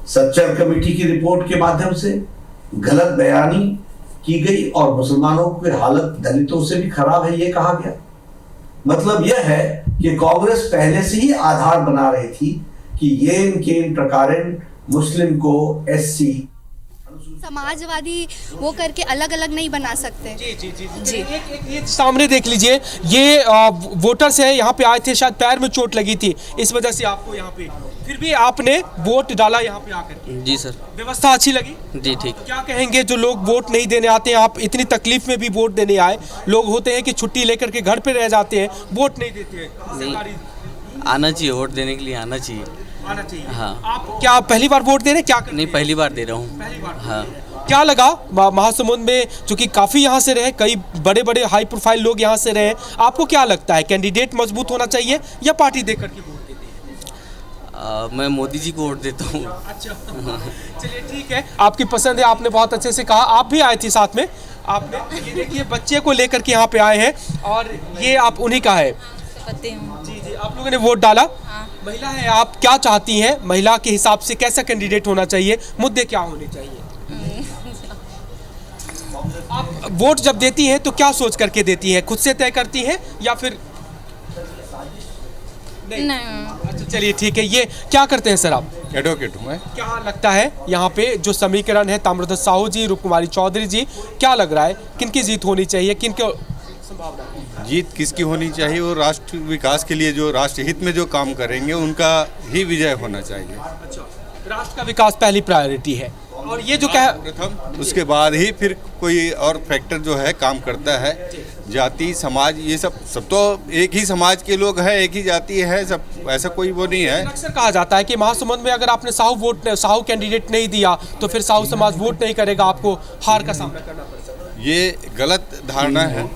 सच्चर कमेटी की रिपोर्ट के माध्यम से गलत बयानी की गई और मुसलमानों की हालत दलितों से भी खराब है, यह कहा गया। मतलब यह है कि कांग्रेस पहले से ही आधार बना रही थी कि येन केन प्रकारेण मुस्लिम को एससी, समाजवादी वो करके अलग अलग नहीं बना सकते। जी। ये सामने देख लीजिए, ये वोटर्स हैं, यहाँ पे आए थे, शायद पैर में चोट लगी थी, इस वजह से आपको यहाँ पे, फिर भी आपने वोट डाला यहाँ पे आकर। जी सर। व्यवस्था अच्छी लगी? जी ठीक। क्या कहेंगे जो लोग वोट नहीं देने आते हैं? आप इतनी तकलीफ में भी वोट देने आए, लोग होते हैं कि छुट्टी लेकर के घर पे रह जाते हैं, वोट नहीं देते हैं। नहीं, आना चाहिए, वोट देने के लिए आना चाहिए। आना चाहिए। हाँ। आप क्या पहली बार वोट दे रहे हैं? क्या नहीं, पहली बार दे रहा हूँ। हाँ। क्या लगा महासमुंद में, चूंकि काफी यहाँ से रहे, कई बड़े बड़े हाई प्रोफाइल लोग यहाँ से रहे, आपको क्या लगता है कैंडिडेट मजबूत होना चाहिए या पार्टी देकर के वोट देते हैं? मैं मोदी जी को वोट देता हूँ। अच्छा, चलिए ठीक है, आपकी पसंद है, आपने बहुत अच्छे से कहा। आप भी आए थे साथ में, आपने ये देखिए बच्चे को लेकर के यहाँ पे आए हैं और ये आप उन्हीं का है। जी जी, आप लोगों ने वोट डाला। हाँ। महिला है, आप क्या चाहती हैं? महिला के हिसाब से कैसा कैंडिडेट होना चाहिए, मुद्दे क्या होने चाहिए? आप वोट जब देती हैं तो क्या सोच करके देती हैं? खुद से तय करती हैं या फिर नहीं? अच्छा चलिए ठीक है, ये क्या करते हैं सर आप? एडवोकेट हूँ मैं। क्या लगता है यहाँ पे जो समीकरण है, ताम्रध्वज साहू जी, रूपकुमारी चौधरी जी, क्या लग रहा है किनकी जीत होनी चाहिए, किनकी संभावना? जीत किसकी होनी चाहिए? वो राष्ट्र विकास के लिए जो राष्ट्र हित में जो काम करेंगे उनका ही विजय होना चाहिए। अच्छा, राष्ट्र का विकास पहली प्रायोरिटी है और ये जो क्या प्रथम, उसके बाद ही फिर कोई और फैक्टर जो है काम करता है। जाति, समाज, ये सब तो एक ही समाज के लोग हैं, एक ही जाति है, सब ऐसा कोई वो नहीं है। अक्सर कहा जाता है कि महासमुंद में अगर आपने साहू कैंडिडेट नहीं दिया तो फिर साहू समाज वोट नहीं करेगा, आपको हार का सामना करना पड़ सकता है। ये गलत धारणा है।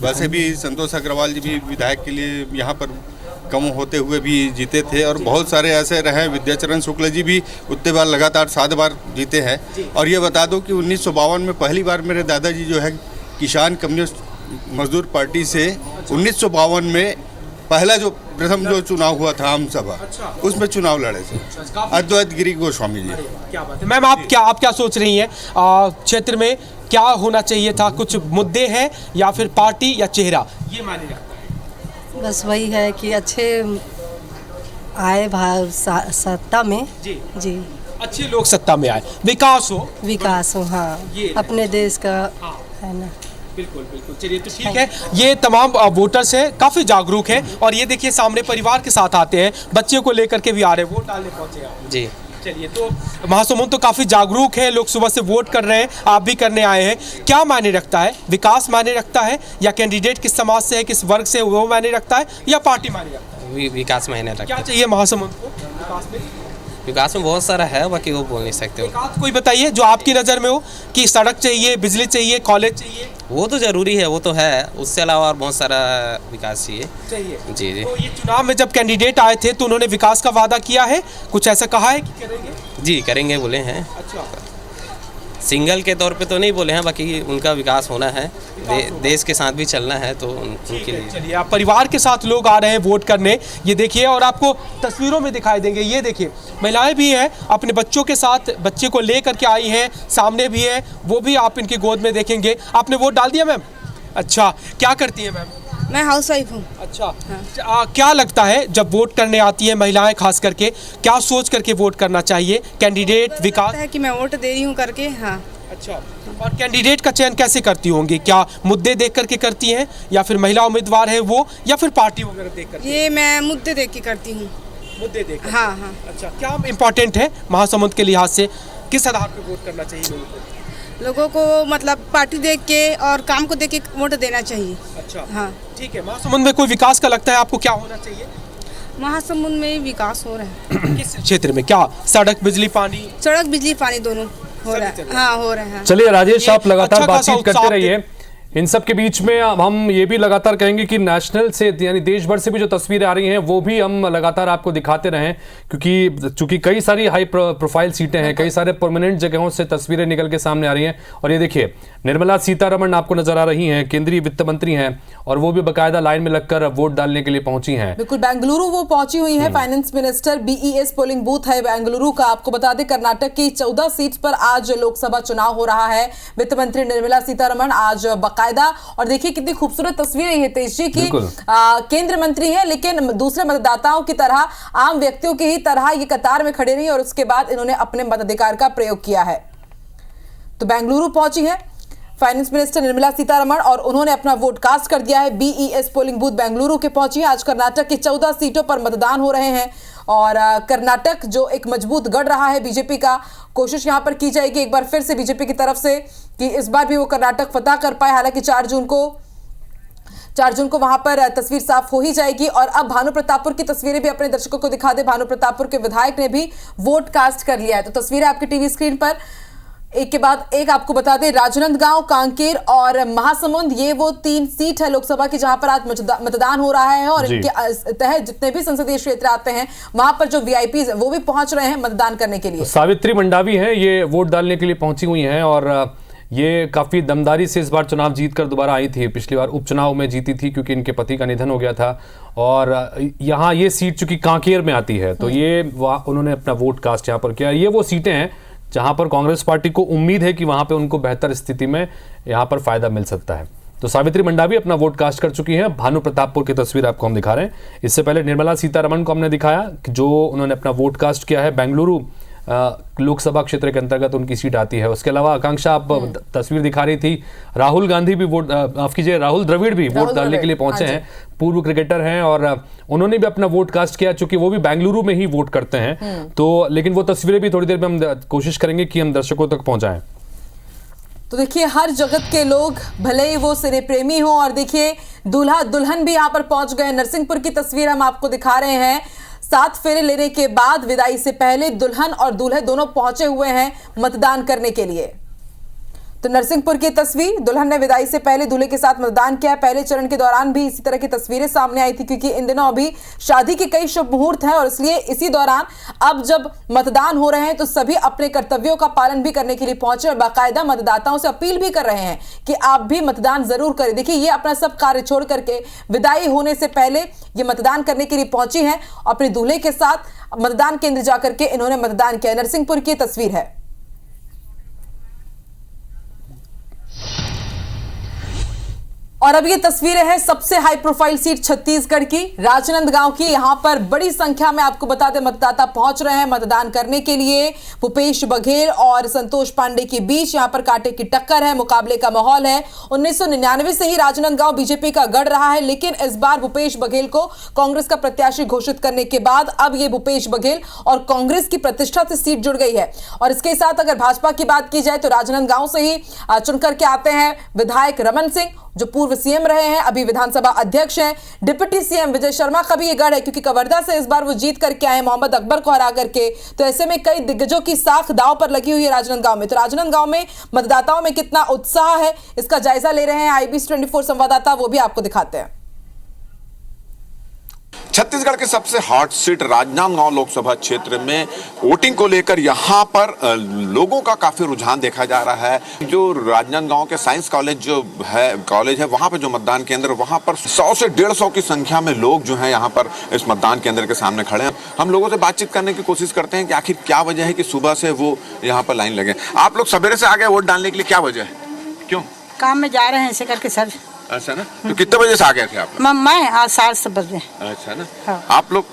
वैसे भी संतोष अग्रवाल जी भी विधायक के लिए यहाँ पर कम होते हुए भी जीते थे और बहुत सारे ऐसे रहे। विद्याचरण शुक्ल जी भी उतने बार लगातार 7 बार जीते हैं। और ये बता दो कि 1952 में पहली बार मेरे दादाजी जो है किसान कम्युनिस्ट मजदूर पार्टी से 1952 में पहला जो प्रथम जो चुनाव हुआ था आम सभा, उसमें चुनाव लड़े थे अद्वैत गिरी गोस्वामी जी। क्या बात है मैम, आप क्या सोच रही हैं क्षेत्र में क्या होना चाहिए था? कुछ मुद्दे हैं या फिर पार्टी या चेहरा, ये माने जाता है? बस वही है कि अच्छे आए भाव सत्ता में। जी जी, अच्छे लोग सत्ता में आए, विकास हो। हाँ, अपने देश का है ना। बिल्कुल बिल्कुल, चलिए तो ठीक है। ये तमाम वोटर्स हैं, काफ़ी जागरूक हैं और ये देखिए सामने परिवार के साथ आते हैं, बच्चे को लेकर के भी आ रहे हैं, वोट डालने पहुँचे आप। जी चलिए, तो महासमुंद तो काफ़ी जागरूक है, लोग सुबह से वोट कर रहे हैं, आप भी करने आए हैं। क्या मायने रखता है? विकास मायने रखता है या कैंडिडेट किस समाज से है, किस वर्ग से, वो मायने रखता है या पार्टी मायने रखता है? विकास मायने रखता है। क्या चाहिए महासमुंद को विकास में? विकास में बहुत सारा है, बाकी वो बोल नहीं सकते। कोई बताइए जो आपकी नज़र में हो कि सड़क चाहिए, बिजली चाहिए, कॉलेज चाहिए। वो तो जरूरी है, वो तो है, उससे अलावा और बहुत सारा विकास चाहिए। जी जी। तो ये चुनाव में जब कैंडिडेट आए थे तो उन्होंने विकास का वादा किया है, कुछ ऐसा कहा है कि करेंगे? जी करेंगे बोले हैं। अच्छा, सिंगल के तौर पे तो नहीं बोले हैं, बाकी उनका विकास होना है, देश के साथ भी चलना है, तो उनके लिए। चलिए, आप परिवार के साथ लोग आ रहे हैं वोट करने, ये देखिए, और आपको तस्वीरों में दिखाई देंगे, ये देखिए महिलाएं भी हैं अपने बच्चों के साथ, बच्चे को ले करके आई हैं, सामने भी है, वो भी आप इनकी गोद में देखेंगे। आपने वोट डाल दिया मैम? अच्छा, क्या करती है मैम? मैं हाउसवाइफ हूँ। अच्छा, हाँ। क्या लगता है जब वोट करने आती है महिलाएं खास करके, क्या सोच करके वोट करना चाहिए? कैंडिडेट, विकास है कि मैं वोट दे रही हूँ करके। हाँ। अच्छा, और कैंडिडेट का चयन कैसे करती होंगी? क्या मुद्दे देख करके करती हैं या फिर महिला उम्मीदवार है वो, या फिर पार्टी वगैरह देख कर? ये मैं मुद्दे देख के करती हूँ। मुद्दे देख? हाँ हाँ। अच्छा, क्या इम्पोर्टेंट है महासमुंद के लिहाज से, किस आधार पर वोट करना चाहिए लोगों को? लोगों को मतलब पार्टी देख के और काम को देख के वोट देना चाहिए। अच्छा, हाँ ठीक है। महासमुंद में कोई विकास का लगता है आपको, क्या होना चाहिए? महासमुंद में विकास हो रहा है। किस क्षेत्र में? क्या सड़क, बिजली, पानी? सड़क, बिजली, पानी दोनों हो रहा है। हाँ, हो रहा है। चलिए राजेश, आप लगातार अच्छा खासा बातचीत करते उत्साह रहिए। इन सब के बीच में अब हम ये भी लगातार कहेंगे कि नेशनल से यानी देश भर से भी जो तस्वीरें आ रही हैं वो भी हम लगातार आपको दिखाते रहें, क्योंकि चूंकि कई सारी हाई प्रोफाइल सीटें हैं, कई सारे परमानेंट जगहों से तस्वीरें निकल के सामने आ रही हैं। और ये देखिए, निर्मला सीतारमण आपको नजर आ रही हैं, केंद्रीय वित्त मंत्री हैं, और वो भी बाकायदा लाइन में लगकर वोट डालने के लिए पहुंची हैं। बिल्कुल, बेंगलुरु वो पहुंची हुई है। Finance minister BES polling booth है बेंगलुरु का। आपको बता दें, कर्नाटक की 14 सीट पर आज लोकसभा चुनाव हो रहा है। वित्त मंत्री निर्मला सीतारमण आज बाकायदा, और देखिए कितनी खूबसूरत तस्वीर है ये तेज जी की, केंद्र मंत्री है लेकिन दूसरे मतदाताओं की तरह, आम व्यक्तियों की ही तरह ये कतार में खड़े रही और उसके बाद इन्होंने अपने मताधिकार का प्रयोग किया है। तो बेंगलुरु पहुंची है फाइनेंस मिनिस्टर निर्मला सीतारमण और उन्होंने अपना वोट कास्ट कर दिया है। BES पोलिंग बूथ बेंगलुरु के पहुंची है। आज कर्नाटक की 14 सीटों पर मतदान हो रहे हैं और कर्नाटक जो एक मजबूत गढ़ रहा है बीजेपी का, कोशिश यहां पर की जाएगी एक बार फिर से बीजेपी की तरफ से कि इस बार भी वो कर्नाटक फतह कर पाए। हालांकि 4 जून को वहां पर तस्वीर साफ हो ही जाएगी। और अब भानु प्रतापपुर की तस्वीरें भी अपने दर्शकों को दिखा दे। भानु प्रतापपुर के विधायक ने भी वोट कास्ट कर लिया है। तो तस्वीरें आपकी टीवी स्क्रीन पर एक के बाद एक आपको बता दें, राजनांदगांव, कांकेर और महासमुंद, ये वो 3 सीट है लोकसभा की जहां पर आज मतदान हो रहा है। और इनके तहत जितने भी संसदीय क्षेत्र आते हैं वहां पर जो VIPs है वो भी पहुंच रहे हैं मतदान करने के लिए। तो सावित्री मंडावी हैं, ये वोट डालने के लिए पहुंची हुई हैं और ये काफी दमदारी से इस बार चुनाव जीतकर दोबारा आई थी। पिछली बार उपचुनाव में जीती थी क्योंकि इनके पति का निधन हो गया था। और यहाँ ये सीट चूंकि कांकेर में आती है तो ये उन्होंने अपना वोट कास्ट यहाँ पर किया। ये वो सीटें हैं जहां पर कांग्रेस पार्टी को उम्मीद है कि वहां पे उनको बेहतर स्थिति में यहां पर फायदा मिल सकता है। तो सावित्री मंडावी अपना वोट कास्ट कर चुकी हैं। भानु प्रतापपुर की तस्वीर आपको हम दिखा रहे हैं। इससे पहले निर्मला सीतारमण को हमने दिखाया कि जो उन्होंने अपना वोट कास्ट किया है, बेंगलुरु लोकसभा क्षेत्र के अंतर्गत उनकी सीट आती है। उसके अलावा आकांक्षा आप तस्वीर दिखा रही थी, राहुल गांधी भी वोट, माफ कीजिए, राहुल द्रविड़ भी वोट डालने के लिए पहुंचे हैं। पूर्व क्रिकेटर हैं और उन्होंने भी अपना वोट कास्ट किया, चूंकि वो भी बेंगलुरु में ही वोट करते हैं। तो लेकिन वो तस्वीरें भी थोड़ी देर में हम कोशिश करेंगे कि हम दर्शकों तक पहुंचाएं। तो देखिए, हर जगत के लोग, भले ही वो सिने प्रेमी हो, और देखिए दूल्हा दुल्हन भी यहाँ पर पहुंच गए। नरसिंहपुर की तस्वीर हम आपको दिखा रहे हैं। 7 फेरे लेने के बाद विदाई से पहले दुल्हन और दूल्हे दोनों पहुंचे हुए हैं मतदान करने के लिए। तो नरसिंहपुर की तस्वीर, दुल्हन ने विदाई से पहले दूल्हे के साथ मतदान किया। पहले चरण के दौरान भी इसी तरह की तस्वीरें सामने आई थी क्योंकि इन दिनों अभी शादी के कई शुभ मुहूर्त हैं और इसलिए इसी दौरान अब जब मतदान हो रहे हैं तो सभी अपने कर्तव्यों का पालन भी करने के लिए पहुंचे और बाकायदा मतदाताओं से अपील भी कर रहे हैं कि आप भी मतदान जरूर करें। देखिए, ये अपना सब कार्य छोड़ करके विदाई होने से पहले ये मतदान करने के लिए पहुंची है। अपने दूल्हे के साथ मतदान केंद्र जाकर के इन्होंने मतदान किया। नरसिंहपुर की तस्वीर है। और अब ये तस्वीरें हैं सबसे हाई प्रोफाइल सीट छत्तीसगढ़ की, राजनांदगांव की। यहां पर बड़ी संख्या में आपको बता दें मतदाता पहुंच रहे हैं मतदान करने के लिए। भूपेश बघेल और संतोष पांडे के बीच यहां पर कांटे की टक्कर है, मुकाबले का माहौल है। 1999 से ही राजनांदगांव बीजेपी का गढ़ रहा है, लेकिन इस बार भूपेश बघेल को कांग्रेस का प्रत्याशी घोषित करने के बाद अब ये भूपेश बघेल और कांग्रेस की प्रतिष्ठा से सीट जुड़ गई है। और इसके साथ अगर भाजपा की बात की जाए तो राजनांदगांव से ही चुनकर के आते हैं विधायक रमन सिंह, जो पूर्व सीएम रहे हैं, अभी विधानसभा अध्यक्ष हैं। डिप्टी सीएम विजय शर्मा का भी ये गढ़ है क्योंकि कवर्धा से इस बार वो जीत करके आए मोहम्मद अकबर को हरा करके। तो ऐसे में कई दिग्गजों की साख दांव पर लगी हुई है राजनांदगांव में। तो राजनांदगांव में मतदाताओं में कितना उत्साह है इसका जायजा ले रहे हैं IBC 24 संवाददाता, वो भी आपको दिखाते हैं। छत्तीसगढ़ के सबसे हॉट सीट राजनांदगांव लोकसभा क्षेत्र में वोटिंग को लेकर यहां पर लोगों का काफी रुझान देखा जा रहा है। जो राजनांदगांव के साइंस कॉलेज जो है कॉलेज है, वहां पर जो मतदान केंद्र, वहां पर 100 से 150 की संख्या में लोग जो हैं यहां पर इस मतदान केंद्र के सामने खड़े हैं। हम लोगों से बातचीत करने की कोशिश करते हैं कि आखिर क्या वजह है कि सुबह से वो यहाँ पर लाइन लगे। आप लोग सवेरे से आ गए वोट डालने के लिए, क्या वजह है, क्यों? काम में जा रहे हैं ऐसे करके सर। अच्छा ना, तो कितने बजे से आ गए थे आप? मैं आज 7 बजे। अच्छा ना, हाँ। आप लोग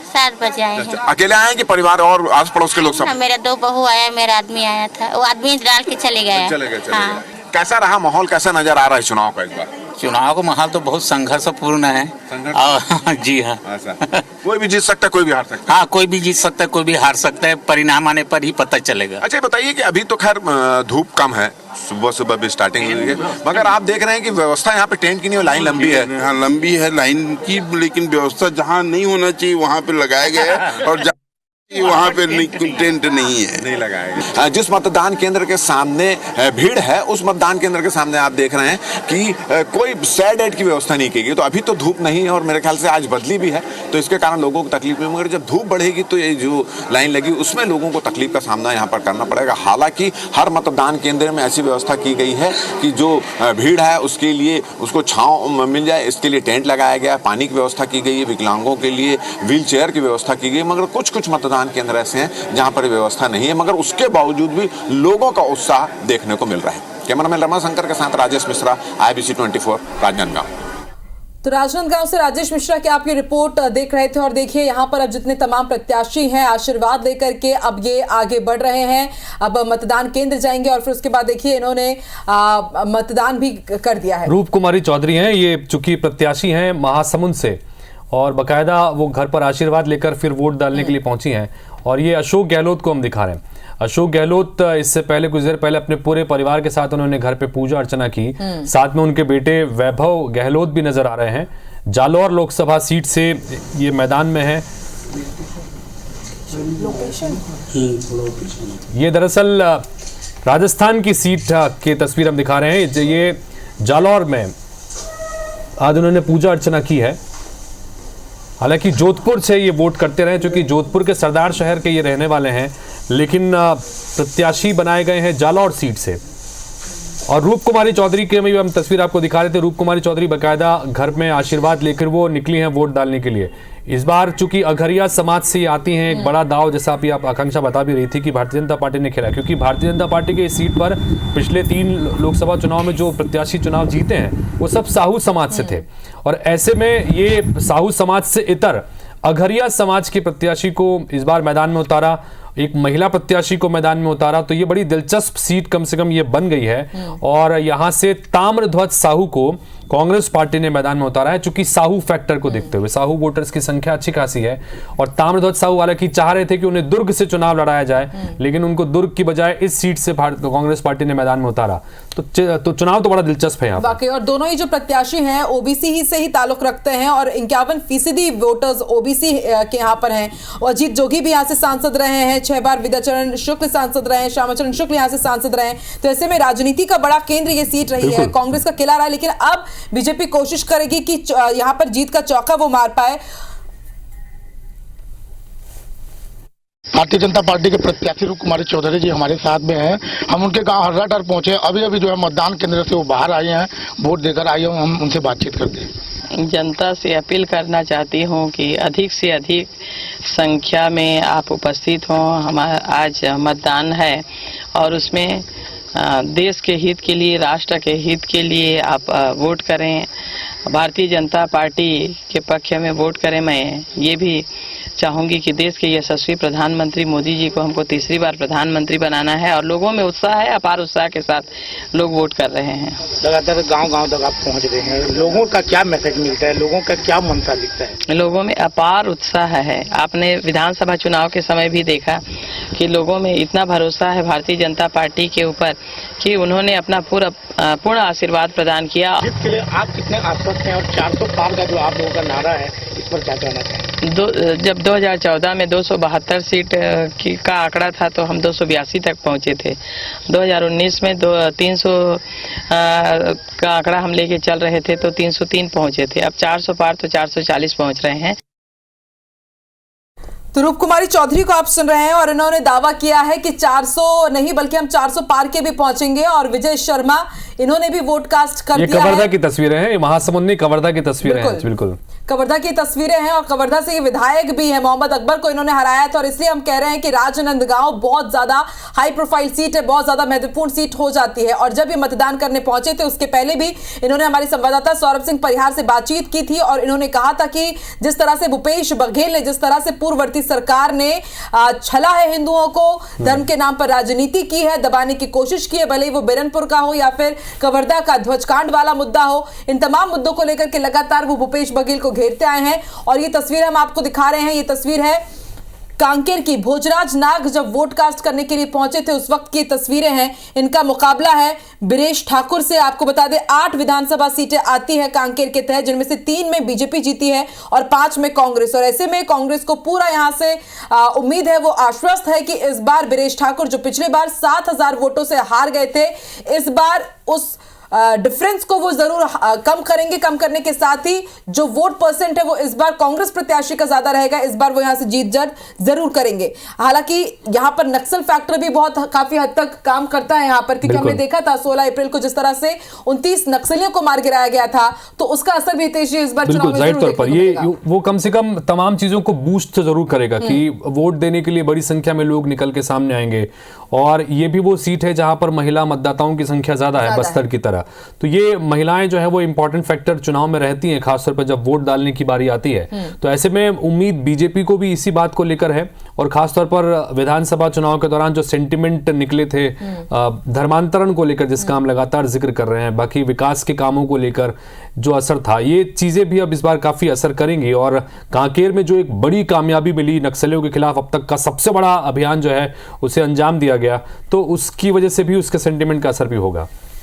7 बजे आए हैं। अकेले आए हैं कि परिवार और आस पड़ोस के लोग सब? मेरा 2 बहू आया, मेरा आदमी आया था, वो आदमी डाल के चले गए। हाँ। कैसा रहा माहौल, कैसा नजर आ रहा है चुनाव का इस बार? चुनाव का माहौल तो बहुत संघर्षपूर्ण है। जी हाँ, कोई भी जीत सकता है, कोई भी हार सकता है। हाँ, कोई भी जीत सकता है, कोई भी हार सकता है, परिणाम आने पर ही पता चलेगा। अच्छा बताइए कि अभी तो खैर धूप कम है, सुबह सुबह भी स्टार्टिंग हुई है, मगर आप देख रहे हैं कि व्यवस्था यहाँ पे टेंट की नहीं, लाइन लंबी है। हाँ, लंबी है लाइन की, लेकिन व्यवस्था जहाँ नहीं होना चाहिए वहाँ पे लगाया गया है और वहाँ पे टेंट नहीं है, नहीं लगाया गया। जिस मतदान केंद्र के सामने भीड़ है, उस मतदान केंद्र के सामने आप देख रहे हैं कि कोई सैड एड की व्यवस्था नहीं की गई। तो अभी तो धूप नहीं है और मेरे ख्याल से आज बदली भी है, तो इसके कारण लोगों को तकलीफ नहीं, मगर जब धूप बढ़ेगी तो ये जो लाइन लगी उसमें लोगों को तकलीफ का सामना यहाँ पर करना पड़ेगा। हालांकि हर मतदान केंद्र में ऐसी व्यवस्था की गई है कि जो भीड़ है उसके लिए उसको छाँव मिल जाए, इसके लिए टेंट लगाया गया, पानी की व्यवस्था की गई है, विकलांगों के लिए व्हील चेयर की व्यवस्था की गई। मगर कुछ कुछ मतदान केंद्र ऐसे हैं जहां पर व्यवस्था नहीं है, मगर उसके बावजूद भी लोगों का उत्साह देखने को मिल रहा है। कैमरामैन रमाशंकर के साथ राजेश मिश्रा, IBC 24, राजनांदगांव। तो राजनांदगांव से राजेश मिश्रा की आपकी रिपोर्ट देख रहे थे। और देखिए यहाँ पर अब जितने तमाम प्रत्याशी हैं आशीर्वाद लेकर के अब ये आगे बढ़ रहे हैं, अब मतदान केंद्र जाएंगे और फिर उसके बाद देखिए इन्होंने मतदान भी कर दिया है। रूप कुमारी चौधरी हैं, ये चूंकि प्रत्याशी हैं महासमुंद से और बकायदा वो घर पर आशीर्वाद लेकर फिर वोट डालने के लिए पहुंची हैं। और ये अशोक गहलोत को हम दिखा रहे हैं। अशोक गहलोत इससे पहले कुछ देर पहले अपने पूरे परिवार के साथ उन्होंने घर पे पूजा अर्चना की। साथ में उनके बेटे वैभव गहलोत भी नजर आ रहे हैं। जालौर लोकसभा सीट से ये मैदान में है। ये दरअसल राजस्थान की सीट की तस्वीर हम दिखा रहे हैं। ये जालौर में आज उन्होंने पूजा अर्चना की है। हालांकि जोधपुर से ये वोट करते रहे, क्योंकि जोधपुर के सरदार शहर के ये रहने वाले हैं, लेकिन प्रत्याशी बनाए गए हैं जालौर सीट से। और रूप कुमारी चौधरी के में भी हम तस्वीर आपको दिखा रहे थे। रूप कुमारी चौधरी बकायदा घर में आशीर्वाद लेकर वो निकली हैं वोट डालने के लिए। इस बार चूंकि अघरिया समाज से आती हैं, एक बड़ा दाव, जैसा अभी आप आकांक्षा बता भी रही थी कि भारतीय जनता पार्टी ने खेला, क्योंकि भारतीय जनता पार्टी के इस सीट पर पिछले 3 लोकसभा चुनाव में जो प्रत्याशी चुनाव जीते हैं वो सब साहू समाज से थे। और ऐसे में ये साहू समाज से इतर अघरिया समाज के प्रत्याशी को इस बार मैदान में उतारा, एक महिला प्रत्याशी को मैदान में उतारा। तो ये बड़ी दिलचस्प सीट कम से कम ये बन गई है। और यहां से ताम्रध्वज साहू को कांग्रेस पार्टी ने मैदान में उतारा है, चूंकि साहू फैक्टर को देखते हुए। साहू वोटर्स की संख्या अच्छी खासी है और ताम्रध्वज साहू हालांकि चाह रहे थे कि उन्हें दुर्ग से चुनाव लड़ाया जाए, लेकिन उनको दुर्ग की बजाय इस सीट से कांग्रेस पार्टी ने मैदान में उतारा। तो चुनाव तो बड़ा दिलचस्प है यहाँ वाकई। और दोनों ही जो प्रत्याशी हैं ओबीसी ही से ही ताल्लुक रखते हैं और 51% वोटर्स ओबीसी के यहाँ पर हैं। और अजीत जोगी भी यहाँ से सांसद रहे हैं 6 बार, विद्याचरण शुक्ल सांसद रहे हैं, श्यामाचरण शुक्ल यहाँ से सांसद रहे हैं। तो ऐसे में राजनीति का बड़ा केंद्र ये सीट रही है, कांग्रेस का किला रहा है। लेकिन अब बीजेपी कोशिश करेगी कि यहाँ पर जीत का चौका वो मार पाए। भारतीय जनता पार्टी के प्रत्याशी रूप कुमारी चौधरी जी हमारे साथ में हैं। हम उनके गांव हर्राटार पहुंचे, अभी जो है मतदान केंद्र से वो बाहर आए हैं, वोट देकर आए हैं। हम उनसे बातचीत करते हैं। जनता से अपील करना चाहती हूं कि अधिक से अधिक संख्या में आप उपस्थित हों। हमारा आज मतदान है और उसमें देश के हित के लिए, राष्ट्र के हित के लिए आप वोट करें, भारतीय जनता पार्टी के पक्ष में वोट करें। मैं ये भी चाहूंगी कि देश के यशस्वी प्रधानमंत्री मोदी जी को हमको तीसरी बार प्रधानमंत्री बनाना है और लोगों में उत्साह है, अपार उत्साह के साथ लोग वोट कर रहे हैं। लगातार गांव-गांव तक आप पहुंच रहे हैं, लोगों का क्या मैसेज मिलता है, लोगों का क्या मंशा दिखता है? लोगों में अपार उत्साह है। आपने विधानसभा चुनाव के समय भी देखा कि लोगों में इतना भरोसा है भारतीय जनता पार्टी के ऊपर कि उन्होंने अपना पूर्ण आशीर्वाद प्रदान किया। इसके लिए आप कितने आश्वस्त हैं और 400 पार का जो आप लोगों का नारा है, इस पर क्या कहना चाहेंगे? जब 2014 में 272 सीट का आंकड़ा था तो हम 282 तक पहुंचे थे। 2019 में 300 का आंकड़ा हम लेके चल रहे थे तो 303 पहुंचे थे। अब 400 पार तो 440 पहुंच रहे हैं। तो रूप कुमारी चौधरी को आप सुन रहे हैं और इन्होंने दावा किया है कि 400 नहीं बल्कि हम 400 पार के भी पहुंचेंगे। और विजय शर्मा इन्होंने भी वोट कास्ट कर दिया है। कवर्धा की तस्वीरें हैं, महासमुंद नहीं कवर्धा की तस्वीरें हैं। बिल्कुल कवर्धा की तस्वीरें हैं और कवर्धा से ये विधायक भी है, मोहम्मद अकबर को इन्होंने हराया था। और इसलिए हम कह रहे हैं कि राजनांदगांव बहुत ज्यादा हाई प्रोफाइल सीट है, बहुत ज्यादा महत्वपूर्ण सीट हो जाती है। और जब ये मतदान करने पहुंचे थे उसके पहले भी इन्होंने हमारे संवाददाता सौरभ सिंह परिहार से बातचीत की थी और इन्होंने कहा था कि जिस तरह से भूपेश बघेल ने, जिस तरह से पूर्ववर्ती सरकार ने छला है हिंदुओं को, धर्म के नाम पर राजनीति की है, दबाने की कोशिश की है, भले ही वो बिरनपुर का हो या फिर कवर्धा का ध्वजकांड वाला मुद्दा हो, इन तमाम मुद्दों को लेकर के लगातार वो भूपेश बघेल को घेरते आए हैं। और ये तस्वीर हम आपको दिखा रहे हैं, ये तस्वीर है कांकेर की। भोजराज नाग जब वोट कास्ट करने के लिए पहुंचे थे उस वक्त की तस्वीरें हैं। इनका मुकाबला है बीरेश ठाकुर से। आपको बता दें 8 विधानसभा सीटें आती है कांकेर के तहत, जिनमें से 3 में बीजेपी जीती है और 5 में कांग्रेस। और ऐसे में कांग्रेस को पूरा यहां से उम्मीद है, वो आश्वस्त है कि इस बार बीरेश ठाकुर जो पिछले बार 7000 वोटों से हार गए थे, इस बार उस डिफरेंस को वो जरूर कम करेंगे। कम करने के साथ ही जो वोट परसेंट है वो इस बार कांग्रेस प्रत्याशी का ज्यादा रहेगा। इस बार वो यहां से जीत जरूर करेंगे। हालांकि यहां पर नक्सल फैक्टर भी बहुत काफी हद तक काम करता है यहां पर, क्योंकि हमने देखा था 16 अप्रैल को जिस तरह से 29 नक्सलियों को मार गिराया गया था, तो उसका असर भी हितेश जी इस बार चुनाव में जाहिर तौर पर ये वो कम से कम तमाम चीजों को बूस्ट जरूर करेगा कि वोट देने के लिए बड़ी संख्या में लोग निकल के सामने आएंगे। और ये भी वो सीट है जहां पर महिला मतदाताओं की संख्या ज्यादा है, बस्तर की तरह। तो ये महिलाएं जो है वो इंपॉर्टेंट फैक्टर चुनाव में रहती हैं, खासतौर पर जब वोट डालने की बारी आती है। तो ऐसे में उम्मीद बीजेपी को भी इसी बात को लेकर है। और खासतौर पर विधानसभा चुनाव के दौरान जो सेंटिमेंट निकले थे धर्मांतरण को लेकर, जिसका हम लगातार जिक्र कर रहे हैं, बाकी विकास के कामों को लेकर जो असर था, ये चीजें भी अब इस बार काफी असर करेंगी। और कांकेर में जो एक बड़ी कामयाबी मिली नक्सलियों के खिलाफ, अब तक का सबसे बड़ा अभियान जो है उसे अंजाम दिया गया, तो उसकी वजह से भी उसके सेंटिमेंट का असर भी होगा।